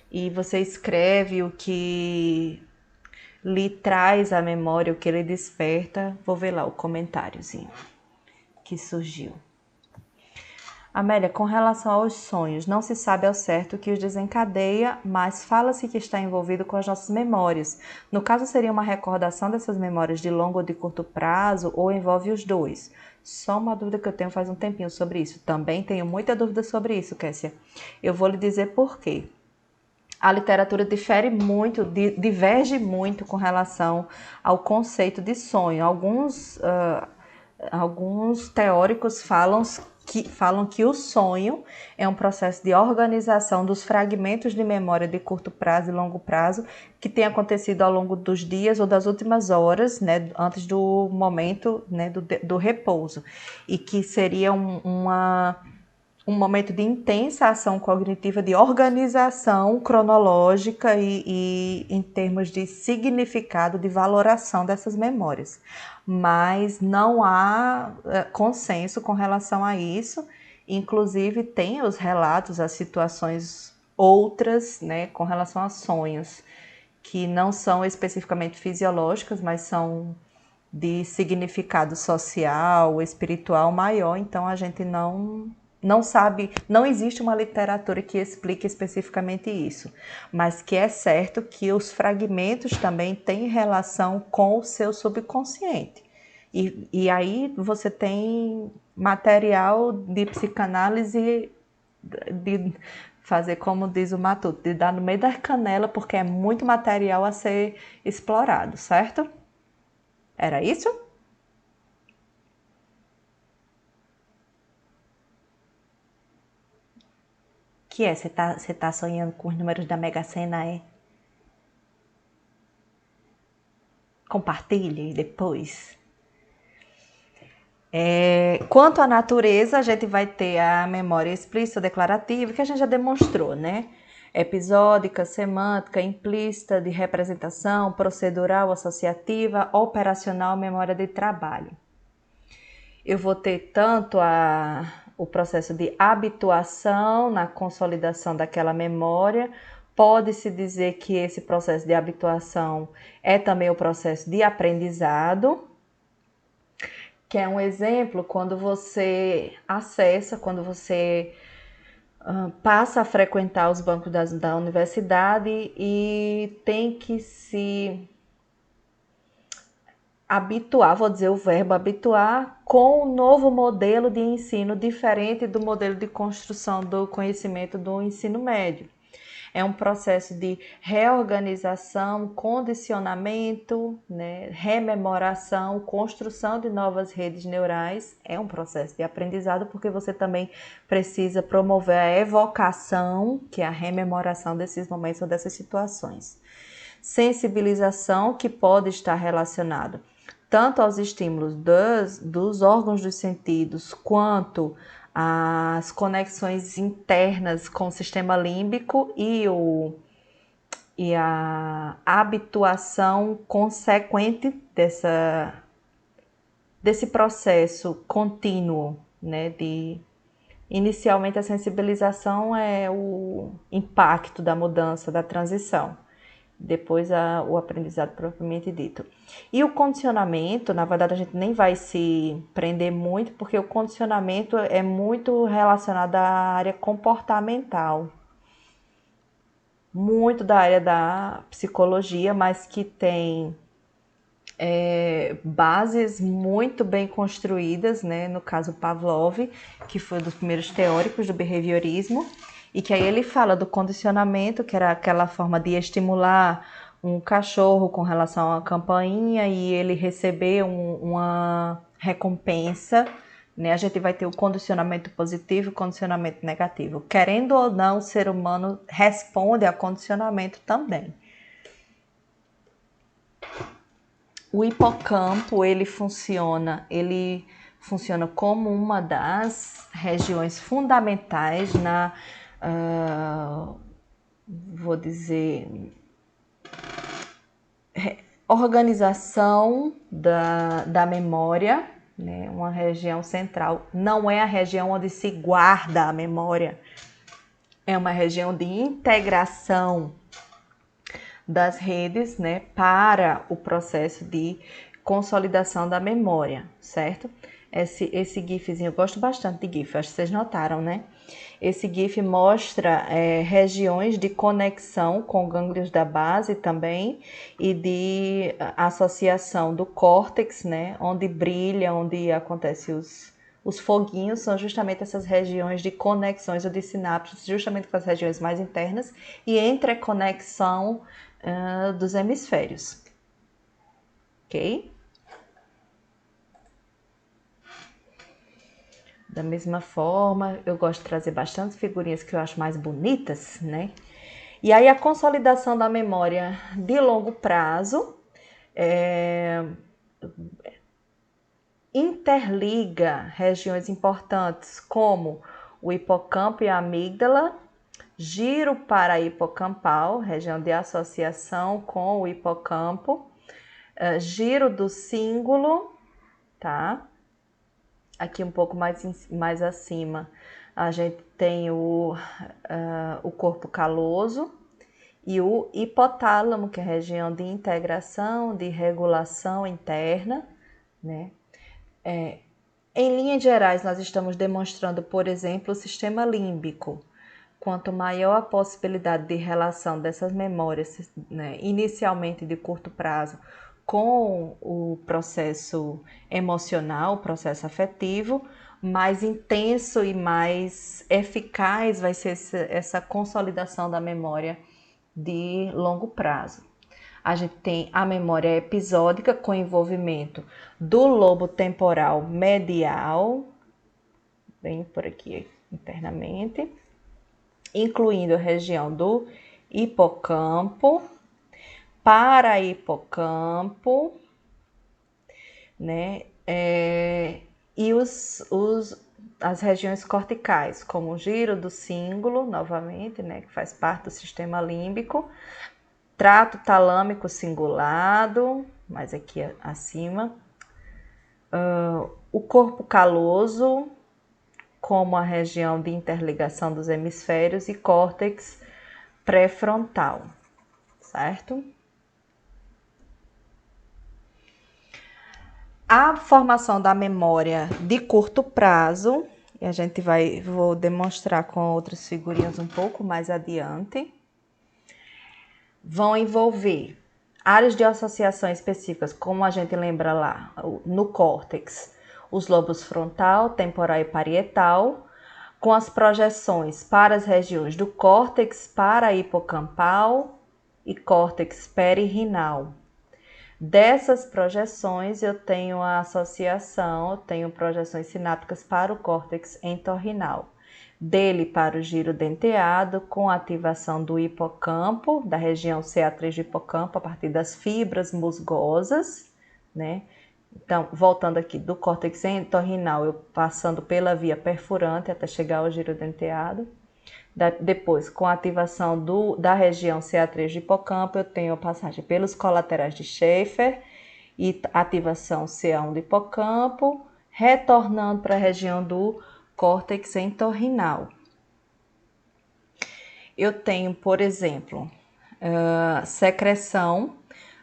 e você escreve o que lhe traz à memória, o que ele desperta. Vou ver lá o comentáriozinho que surgiu. Amélia, com relação aos sonhos, não se sabe ao certo o que os desencadeia, mas fala-se que está envolvido com as nossas memórias. No caso, seria uma recordação dessas memórias de longo ou de curto prazo, ou envolve os dois? Só uma dúvida que eu tenho faz um tempinho sobre isso. Também tenho muita dúvida sobre isso, Kessia. Eu vou lhe dizer por quê. A literatura diverge muito com relação ao conceito de sonho. Alguns alguns teóricos falam que o sonho é um processo de organização dos fragmentos de memória de curto prazo e longo prazo que tem acontecido ao longo dos dias ou das últimas horas, né, antes do momento, né, do repouso, e que seria um momento de intensa ação cognitiva, de organização cronológica e em termos de significado, de valoração dessas memórias. Mas não há consenso com relação a isso. Inclusive, tem os relatos, as situações outras, né, com relação a sonhos, que não são especificamente fisiológicas, mas são de significado social, espiritual maior. Então, a gente não sabe, não existe uma literatura que explique especificamente isso, mas que é certo que os fragmentos também têm relação com o seu subconsciente. E aí você tem material de psicanálise de fazer como diz o Matuto, de dar no meio da canela, porque é muito material a ser explorado, certo? Era isso? Que é? Você tá sonhando com os números da Mega Sena, é? Compartilhe depois. Quanto à natureza, a gente vai ter a memória explícita declarativa, que a gente já demonstrou, né? Episódica, semântica, implícita, de representação, procedural, associativa, operacional, memória de trabalho. Eu vou ter tanto o processo de habituação na consolidação daquela memória. Pode-se dizer que esse processo de habituação é também o processo de aprendizado, que é um exemplo quando você acessa, quando você passa a frequentar os bancos da universidade e tem que se habituar, vou dizer o verbo habituar, com um novo modelo de ensino diferente do modelo de construção do conhecimento do ensino médio. É um processo de reorganização, condicionamento, né, rememoração, construção de novas redes neurais. É um processo de aprendizado porque você também precisa promover a evocação, que é a rememoração desses momentos ou dessas situações. Sensibilização, que pode estar relacionado tanto aos estímulos dos órgãos dos sentidos, quanto às conexões internas com o sistema límbico e a habituação consequente desse processo contínuo, né? Inicialmente, a sensibilização é o impacto da mudança, da transição. Depois o aprendizado propriamente dito. E o condicionamento, na verdade a gente nem vai se prender muito, porque o condicionamento é muito relacionado à área comportamental, muito da área da psicologia, mas que tem bases muito bem construídas, né? No caso Pavlov, que foi um dos primeiros teóricos do behaviorismo, e que aí ele fala do condicionamento, que era aquela forma de estimular um cachorro com relação à campainha e ele receber uma recompensa, né? A gente vai ter o condicionamento positivo e o condicionamento negativo. Querendo ou não, o ser humano responde a condicionamento também. O hipocampo, ele funciona como uma das regiões fundamentais na vou dizer, organização da memória, né? Uma região central. Não é a região onde se guarda a memória, é uma região de integração das redes, né, para o processo de consolidação da memória, certo? Esse GIFzinho, eu gosto bastante de GIF, acho que vocês notaram, né? Esse GIF mostra regiões de conexão com gânglios da base também e de associação do córtex, né? Onde brilha, onde acontece os foguinhos, são justamente essas regiões de conexões ou de sinapses, justamente com as regiões mais internas e entreconexão dos hemisférios. Ok? Da mesma forma, eu gosto de trazer bastante figurinhas que eu acho mais bonitas, né? E aí a consolidação da memória de longo prazo interliga regiões importantes como o hipocampo e a amígdala, giro parahipocampal, região de associação com o hipocampo, giro do cíngulo, tá? Aqui um pouco mais acima, a gente tem o corpo caloso e o hipotálamo, que é a região de integração, de regulação interna, né? Em linhas gerais, nós estamos demonstrando, por exemplo, o sistema límbico. Quanto maior a possibilidade de relação dessas memórias, né, inicialmente de curto prazo, com o processo emocional, o processo afetivo, mais intenso e mais eficaz vai ser essa consolidação da memória de longo prazo. A gente tem a memória episódica com envolvimento do lobo temporal medial, bem por aqui internamente, incluindo a região do hipocampo, parahipocampo, né? E as regiões corticais, como o giro do cíngulo, novamente, né? Que faz parte do sistema límbico, trato talâmico cingulado, mais aqui acima, o corpo caloso, como a região de interligação dos hemisférios, e córtex pré-frontal, certo? A formação da memória de curto prazo, e a gente vou demonstrar com outras figurinhas um pouco mais adiante, vão envolver áreas de associação específicas, como a gente lembra lá no córtex, os lobos frontal, temporal e parietal, com as projeções para as regiões do córtex parahipocampal e córtex peririnal. Dessas projeções eu tenho a associação, eu tenho projeções sinápticas para o córtex entorrinal. Dele para o giro denteado, com ativação do hipocampo, da região CA3 do hipocampo, a partir das fibras musgosas, né? Então, voltando aqui do córtex entorrinal, eu passando pela via perfurante até chegar ao giro denteado. Depois, com a ativação da região CA3 do hipocampo, eu tenho a passagem pelos colaterais de Schaefer e ativação CA1 do hipocampo, retornando para a região do córtex entorrinal. Eu tenho, por exemplo, secreção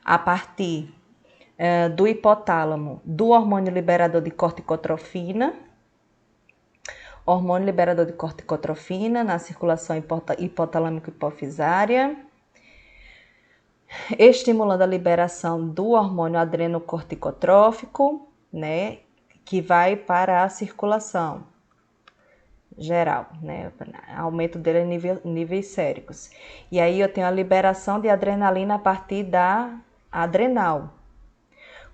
a partir do hipotálamo do hormônio liberador de corticotrofina, hormônio liberador de corticotrofina na circulação hipotalâmico-hipofisária, estimulando a liberação do hormônio adrenocorticotrófico, né, que vai para a circulação geral, né, aumento dele em níveis séricos. E aí eu tenho a liberação de adrenalina a partir da adrenal.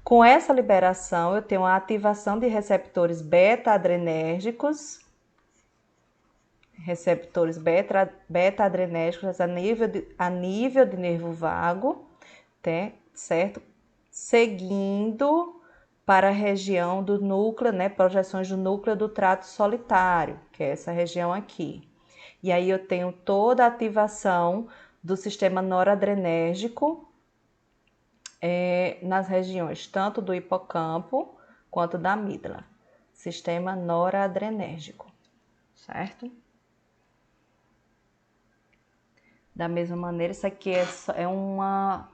Com essa liberação, eu tenho a ativação de receptores beta-adrenérgicos, a nível de nervo vago, certo? Seguindo para a região do núcleo, né? Projeções do núcleo do trato solitário, que é essa região aqui. E aí eu tenho toda a ativação do sistema noradrenérgico nas regiões tanto do hipocampo quanto da amígdala. Sistema noradrenérgico, certo? Da mesma maneira, isso aqui é uma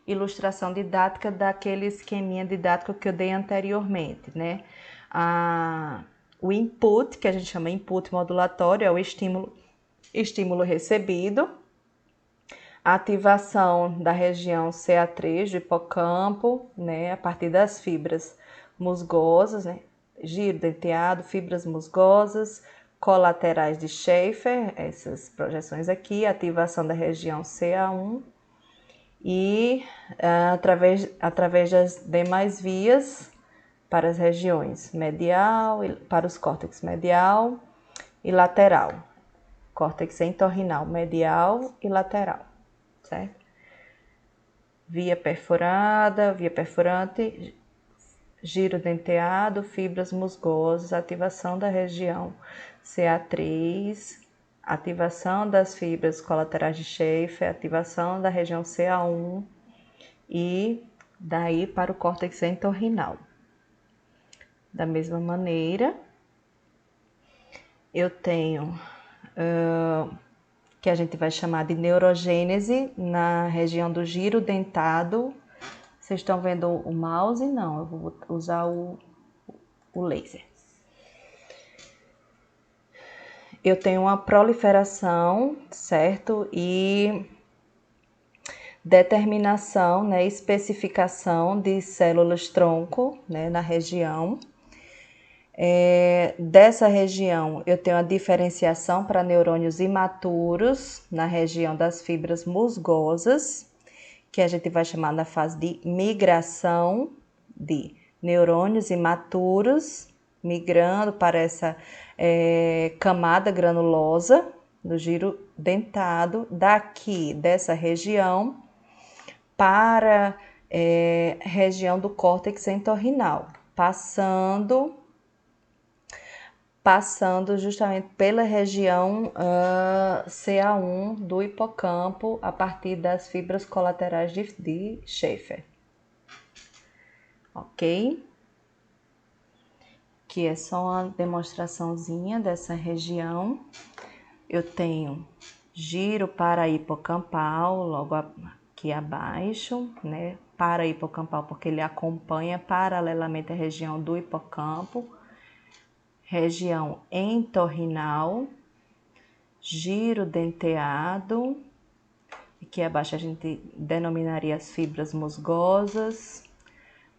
ilustração didática daquele esqueminha didático que eu dei anteriormente, né? O input, que a gente chama input modulatório, é o estímulo recebido, a ativação da região CA3 do hipocampo, né? A partir das fibras musgosas, né? Giro denteado, fibras musgosas, colaterais de Schaefer, essas projeções aqui, ativação da região CA1 e através das demais vias para as regiões medial, para os córtex medial e lateral. Córtex entorrinal medial e lateral, certo? Via perfurada, via perfurante, giro denteado, fibras musgosas, ativação da região CA3, ativação das fibras colaterais de Schaefer, ativação da região CA1 e daí para o córtex entorrinal. Da mesma maneira, eu tenho que a gente vai chamar de neurogênese na região do giro dentado. Vocês estão vendo o mouse? Não, eu vou usar o laser. Eu tenho uma proliferação, certo? E determinação, né, especificação de células-tronco, né, na região. Dessa região, eu tenho a diferenciação para neurônios imaturos na região das fibras musgosas, que a gente vai chamar na fase de migração de neurônios imaturos, migrando para essa camada granulosa do giro dentado, daqui dessa região para região do córtex entorrinal, passando justamente pela região CA1 do hipocampo, a partir das fibras colaterais de Schaefer. Ok? Que é só uma demonstraçãozinha dessa região. Eu tenho giro para hipocampal, logo aqui abaixo, né? Para hipocampal, porque ele acompanha paralelamente a região do hipocampo. Região entorrinal, giro denteado, aqui abaixo a gente denominaria as fibras musgosas.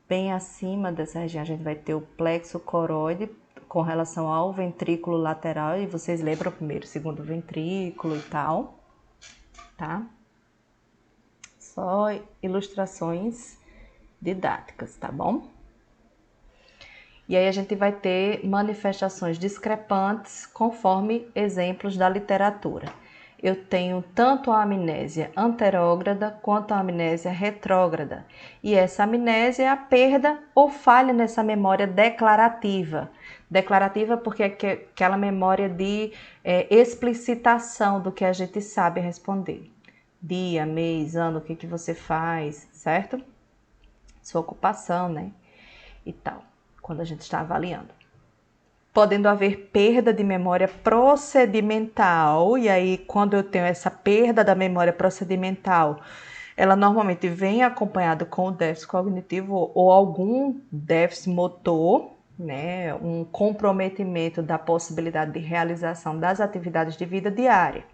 Bem acima dessa região a gente vai ter o plexo coroide com relação ao ventrículo lateral, e vocês lembram o primeiro, segundo ventrículo e tal, tá? Só ilustrações didáticas, tá bom? E aí a gente vai ter manifestações discrepantes conforme exemplos da literatura. Eu tenho tanto a amnésia anterógrada quanto a amnésia retrógrada. E essa amnésia é a perda ou falha nessa memória declarativa. Declarativa porque é aquela memória de explicitação do que a gente sabe responder. Dia, mês, ano, o que você faz, certo? Sua ocupação, né? E tal, quando a gente está avaliando. Podendo haver perda de memória procedimental, e aí quando eu tenho essa perda da memória procedimental, ela normalmente vem acompanhada com o déficit cognitivo ou algum déficit motor, né, um comprometimento da possibilidade de realização das atividades de vida diária.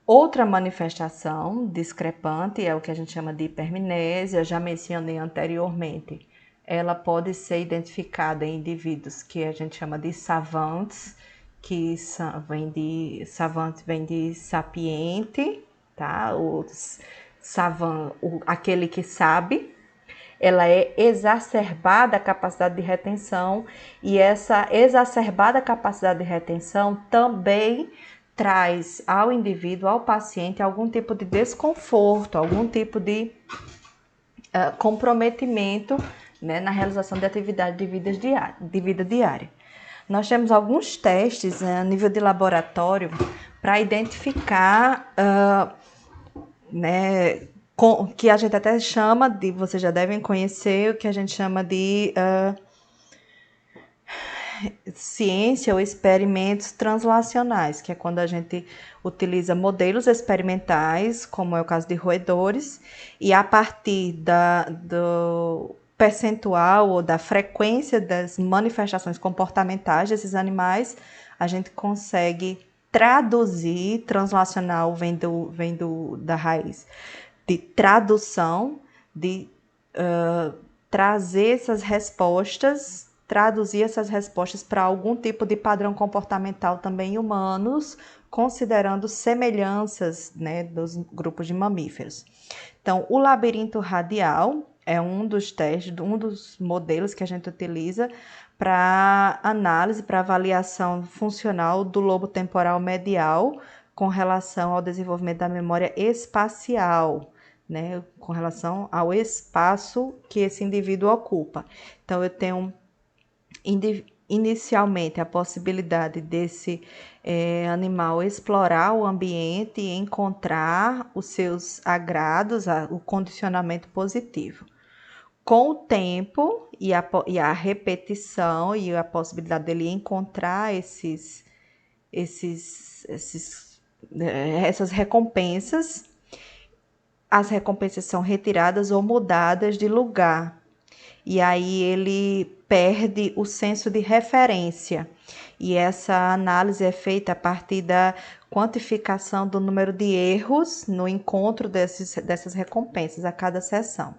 Outra manifestação discrepante é o que a gente chama de hipermnésia, já mencionei anteriormente. Ela pode ser identificada em indivíduos que a gente chama de savantes, que vem de sapiente, tá? O savant, aquele que sabe. Ela é exacerbada a capacidade de retenção, e essa exacerbada capacidade de retenção também traz ao indivíduo, ao paciente, algum tipo de desconforto, algum tipo de comprometimento, né, na realização de atividade de vida diária. Nós temos alguns testes a nível de laboratório para identificar, né, que a gente até chama de, vocês já devem conhecer, o que a gente chama de ciência ou experimentos translacionais, que é quando a gente utiliza modelos experimentais, como é o caso de roedores, e a partir do percentual ou da frequência das manifestações comportamentais desses animais, a gente consegue traduzir. Translacional vem da raiz de tradução, de trazer essas respostas, traduzir essas respostas para algum tipo de padrão comportamental também humanos, considerando semelhanças, né, dos grupos de mamíferos. Então, o labirinto radial é um dos testes, um dos modelos que a gente utiliza para análise, para avaliação funcional do lobo temporal medial com relação ao desenvolvimento da memória espacial, né? Com relação ao espaço que esse indivíduo ocupa. Então, eu tenho inicialmente a possibilidade desse animal explorar o ambiente e encontrar os seus agrados, o condicionamento positivo. Com o tempo e a repetição e a possibilidade dele encontrar essas recompensas, as recompensas são retiradas ou mudadas de lugar. E aí ele perde o senso de referência. E essa análise é feita a partir da quantificação do número de erros no encontro dessas recompensas a cada sessão.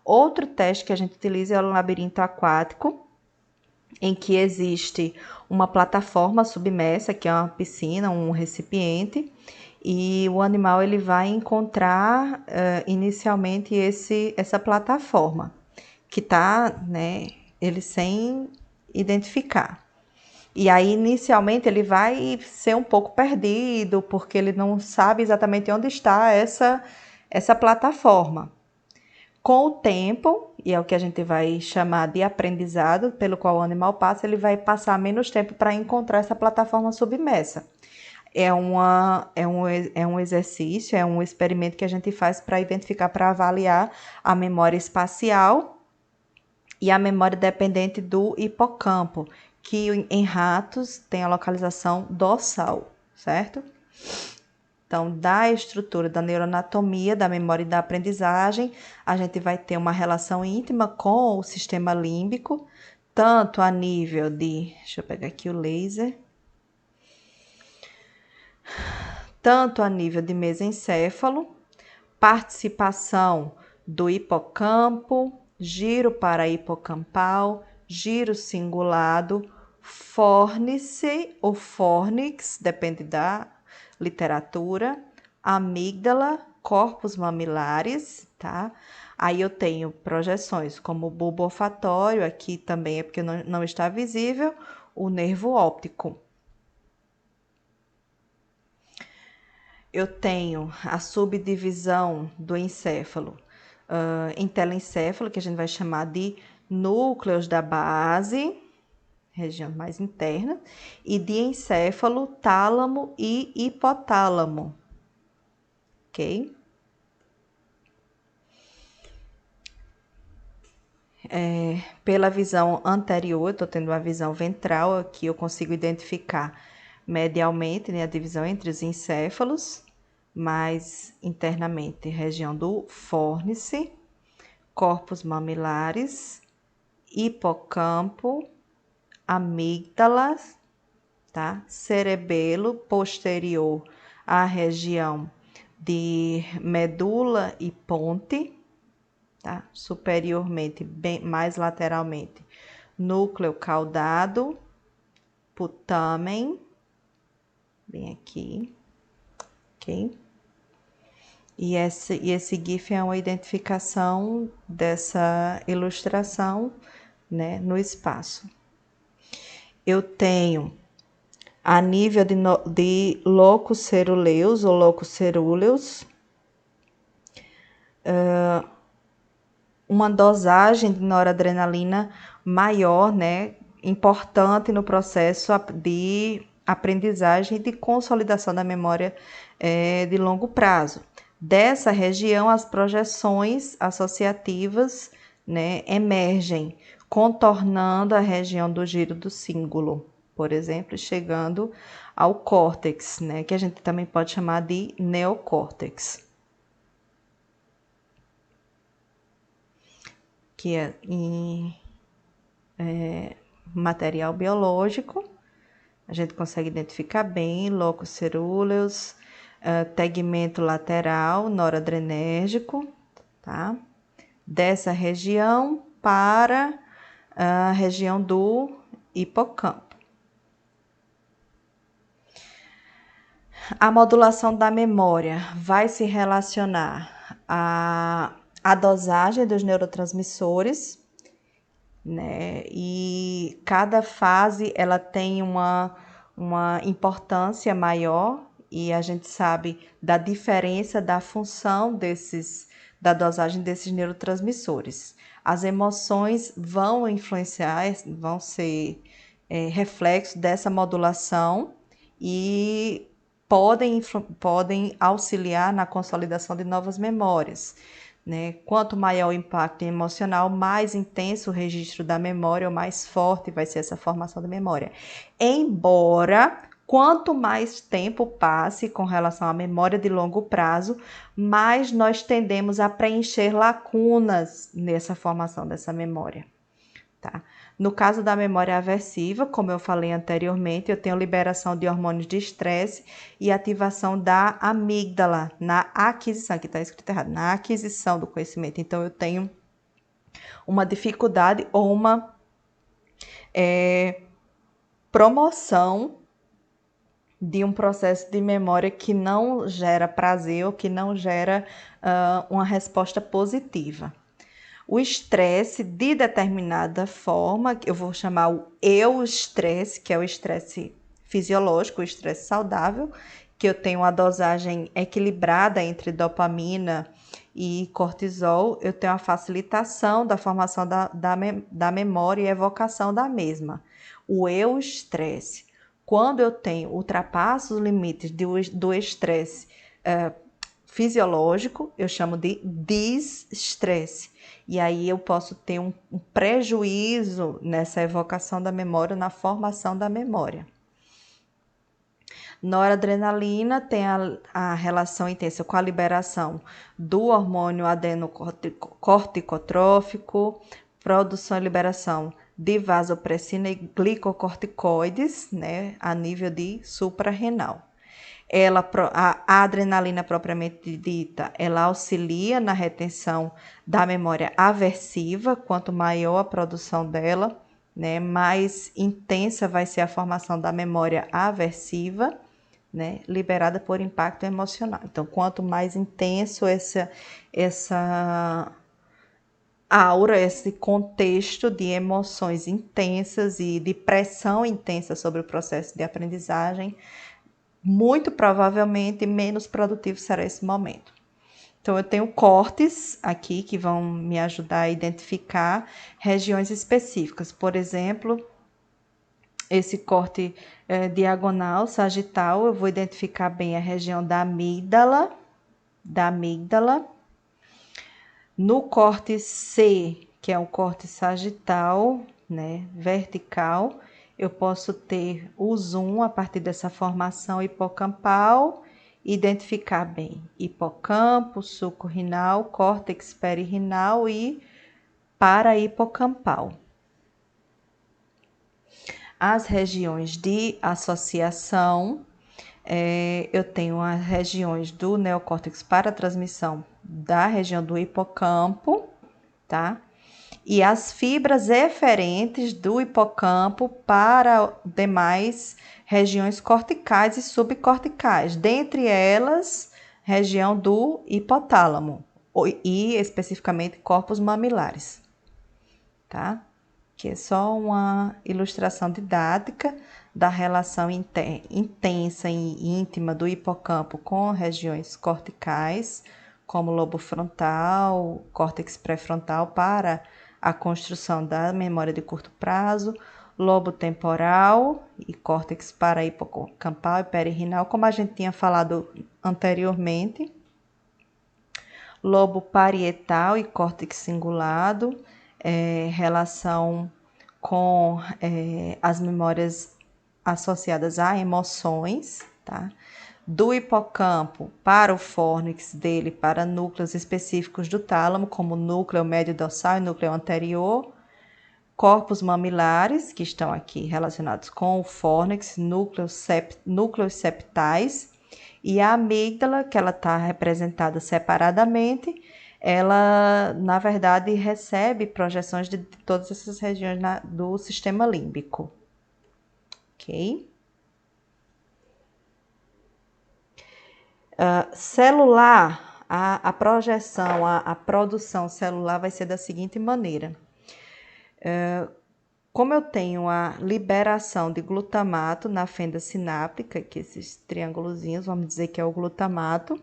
Outro teste que a gente utiliza é o labirinto aquático, em que existe uma plataforma submersa, que é uma piscina, um recipiente, e o animal ele vai encontrar inicialmente essa plataforma, que está, né, ele sem identificar. E aí, inicialmente, ele vai ser um pouco perdido, porque ele não sabe exatamente onde está essa plataforma. Com o tempo, e é o que a gente vai chamar de aprendizado, pelo qual o animal passa, ele vai passar menos tempo para encontrar essa plataforma submersa. É um exercício, é um experimento que a gente faz para identificar, para avaliar a memória espacial e a memória dependente do hipocampo, que em ratos tem a localização dorsal, certo? Então, da estrutura da neuroanatomia, da memória e da aprendizagem, a gente vai ter uma relação íntima com o sistema límbico, tanto a nível de... Deixa eu pegar aqui o laser. Tanto a nível de mesencéfalo, participação do hipocampo, giro parahipocampal, giro cingulado, fórnice ou fórnix, depende da literatura, amígdala, corpos mamilares, tá? Aí eu tenho projeções como o bulbo olfatório, aqui também é porque não está visível, o nervo óptico. Eu tenho a subdivisão do encéfalo em telencéfalo, que a gente vai chamar de núcleos da base, região mais interna, e de encéfalo, tálamo e hipotálamo, ok? Pela visão anterior, eu estou tendo uma visão ventral, aqui eu consigo identificar medialmente, né, a divisão entre os encéfalos, mais internamente, região do fórnice, corpos mamilares, hipocampo, amígdalas, tá? Cerebelo posterior à região de medula e ponte, tá? Superiormente, bem mais lateralmente, núcleo caudado, putamen, bem aqui, ok? E esse GIF é uma identificação dessa ilustração, né, no espaço. Eu tenho a nível de locus ceruleus ou locus cerúleus, uma dosagem de noradrenalina maior, né, importante no processo de aprendizagem e de consolidação da memória de longo prazo. Dessa região, as projeções associativas, né, emergem, contornando a região do giro do cíngulo, por exemplo, chegando ao córtex, né, que a gente também pode chamar de neocórtex, que é em material biológico. A gente consegue identificar bem locus cerúleus, tegmento lateral noradrenérgico, tá? Dessa região para a região do hipocampo. A modulação da memória vai se relacionar a dosagem dos neurotransmissores, né? E cada fase ela tem uma importância maior e a gente sabe da diferença da função da dosagem desses neurotransmissores. As emoções vão influenciar, vão ser reflexo dessa modulação e podem auxiliar na consolidação de novas memórias, né? Quanto maior o impacto emocional, mais intenso o registro da memória, ou mais forte vai ser essa formação da memória. Embora, quanto mais tempo passe com relação à memória de longo prazo, mais nós tendemos a preencher lacunas nessa formação dessa memória, tá? No caso da memória aversiva, como eu falei anteriormente, eu tenho liberação de hormônios de estresse e ativação da amígdala na aquisição, aqui está escrito errado, na aquisição do conhecimento. Então, eu tenho uma dificuldade ou uma promoção de um processo de memória que não gera prazer ou que não gera uma resposta positiva. O estresse, de determinada forma, eu vou chamar o eustresse, que é o estresse fisiológico, o estresse saudável, que eu tenho uma dosagem equilibrada entre dopamina e cortisol, eu tenho a facilitação da formação da memória e evocação da mesma. O eustresse, quando eu ultrapasso os limites do estresse fisiológico, eu chamo de distresse. E aí eu posso ter um prejuízo nessa evocação da memória, na formação da memória. Noradrenalina tem a relação intensa com a liberação do hormônio adenocorticotrófico, produção e liberação de vasopressina e glicocorticoides, né, a nível de suprarrenal. A adrenalina propriamente dita, ela auxilia na retenção da memória aversiva. Quanto maior a produção dela, né, mais intensa vai ser a formação da memória aversiva, né, liberada por impacto emocional. Então, quanto mais intenso essa aura, esse contexto de emoções intensas e de pressão intensa sobre o processo de aprendizagem, muito provavelmente menos produtivo será esse momento. Então, eu tenho cortes aqui que vão me ajudar a identificar regiões específicas. Por exemplo, esse corte diagonal, sagital, eu vou identificar bem a região da amígdala. No corte C, que é um corte sagital, né, vertical, eu posso ter o zoom a partir dessa formação hipocampal, identificar bem hipocampo, sulco renal, córtex perirenal e parahipocampal. As regiões de associação, eu tenho as regiões do neocórtex para transmissão da região do hipocampo, tá? E as fibras eferentes do hipocampo para demais regiões corticais e subcorticais, dentre elas, região do hipotálamo e especificamente corpos mamilares, tá? Que é só uma ilustração didática da relação intensa e íntima do hipocampo com regiões corticais, como lobo frontal, córtex pré-frontal para a construção da memória de curto prazo, lobo temporal e córtex parahipocampal e perirenal, como a gente tinha falado anteriormente, lobo parietal e córtex cingulado, relação com as memórias associadas a emoções, tá? Do hipocampo para o fórnix dele, para núcleos específicos do tálamo, como núcleo médio dorsal e núcleo anterior, corpos mamilares, que estão aqui relacionados com o fórnix, núcleos septais, e a amígdala, que ela está representada separadamente, ela, na verdade, recebe projeções de todas essas regiões do sistema límbico. Ok? Celular, A projeção, a produção celular vai ser da seguinte maneira. Como eu tenho a liberação de glutamato na fenda sináptica, que esses triângulozinhos, vamos dizer que é o glutamato,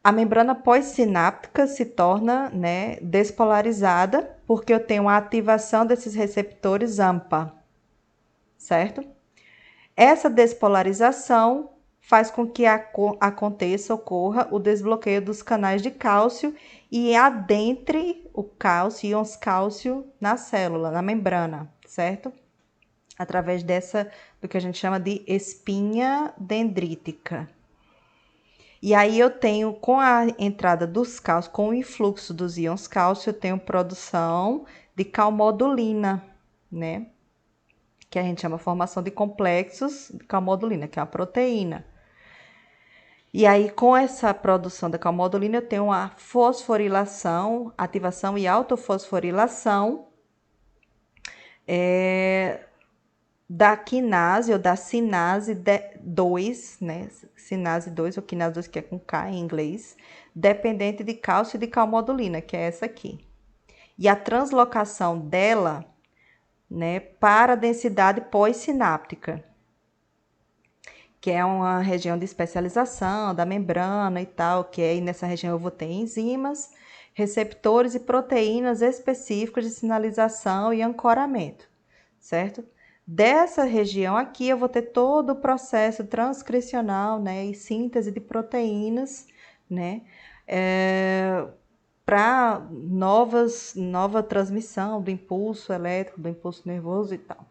a membrana pós-sináptica se torna, né, despolarizada, porque eu tenho a ativação desses receptores AMPA, certo? Essa despolarização faz com que ocorra o desbloqueio dos canais de cálcio e adentre o cálcio, íons cálcio na célula, na membrana, certo? Através do que a gente chama de espinha dendrítica. E aí eu tenho, com a entrada dos cálcios, com o influxo dos íons cálcio, eu tenho produção de calmodulina, né? Que a gente chama formação de complexos de calmodulina, que é uma proteína. E aí, com essa produção da calmodulina, eu tenho a fosforilação, ativação e autofosforilação da quinase ou da sinase 2, né? Sinase 2 ou quinase 2, que é com K em inglês, dependente de cálcio e de calmodulina, que é essa aqui. E a translocação dela, né, para a densidade pós-sináptica, que é uma região de especialização da membrana e tal, que aí nessa região eu vou ter enzimas, receptores e proteínas específicas de sinalização e ancoramento, certo? Dessa região aqui eu vou ter todo o processo transcricional, né, e síntese de proteínas, né, para nova transmissão do impulso elétrico, do impulso nervoso e tal.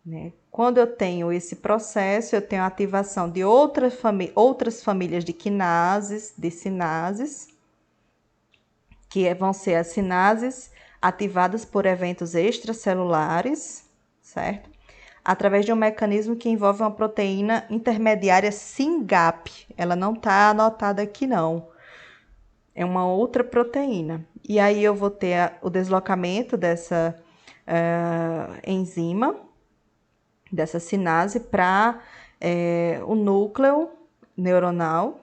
Né? Quando eu tenho esse processo, eu tenho a ativação de outras famílias de quinases, de sinases, que vão ser as sinases ativadas por eventos extracelulares, certo? Através de um mecanismo que envolve uma proteína intermediária SYNGAP. Ela não está anotada aqui, não. É uma outra proteína. E aí eu vou ter o deslocamento dessa enzima, dessa sinase, para o núcleo neuronal,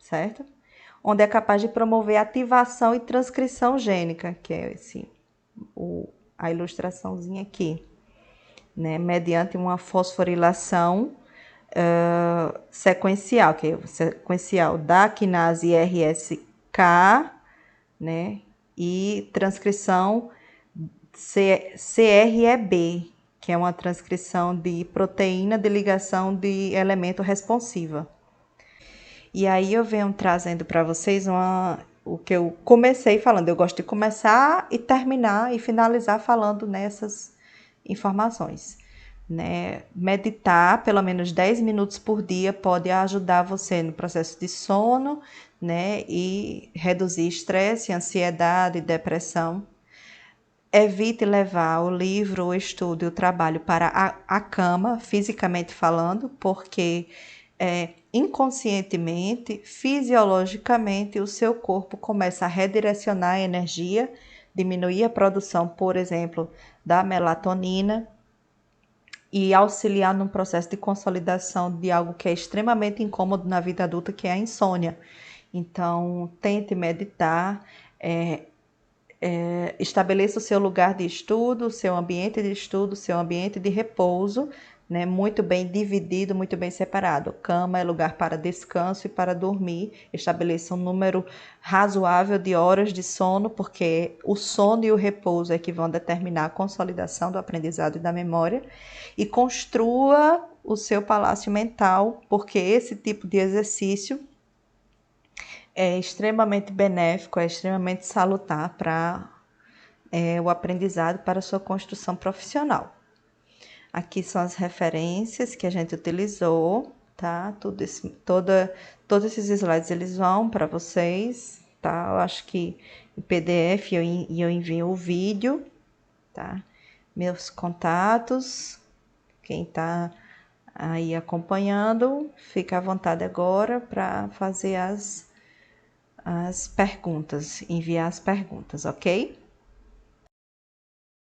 certo? Onde é capaz de promover ativação e transcrição gênica, que é a ilustraçãozinha aqui, né? Mediante uma fosforilação sequencial, que é sequencial da quinase RSK, né? E transcrição CREB, que é uma transcrição de proteína de ligação de elemento responsiva. E aí eu venho trazendo para vocês o que eu comecei falando. Eu gosto de começar e terminar e finalizar falando nessas informações, né? Meditar pelo menos 10 minutos por dia pode ajudar você no processo de sono, né? E reduzir estresse, ansiedade, depressão. Evite levar o livro, o estudo e o trabalho para a cama, fisicamente falando, porque inconscientemente, fisiologicamente, o seu corpo começa a redirecionar a energia, diminuir a produção, por exemplo, da melatonina e auxiliar num processo de consolidação de algo que é extremamente incômodo na vida adulta, que é a insônia. Então, tente meditar, estabeleça o seu lugar de estudo, o seu ambiente de estudo, o seu ambiente de repouso, né, muito bem dividido, muito bem separado. Cama é lugar para descanso e para dormir. Estabeleça um número razoável de horas de sono, porque o sono e o repouso é que vão determinar a consolidação do aprendizado e da memória. E construa o seu palácio mental, porque esse tipo de exercício é extremamente benéfico, é extremamente salutar para o aprendizado, para a sua construção profissional. Aqui são as referências que a gente utilizou, tá? Todos esses slides eles vão para vocês, tá? Eu acho que em PDF eu envio o vídeo, tá? Meus contatos, quem tá aí acompanhando, fica à vontade agora para fazer as perguntas, enviar as perguntas, ok?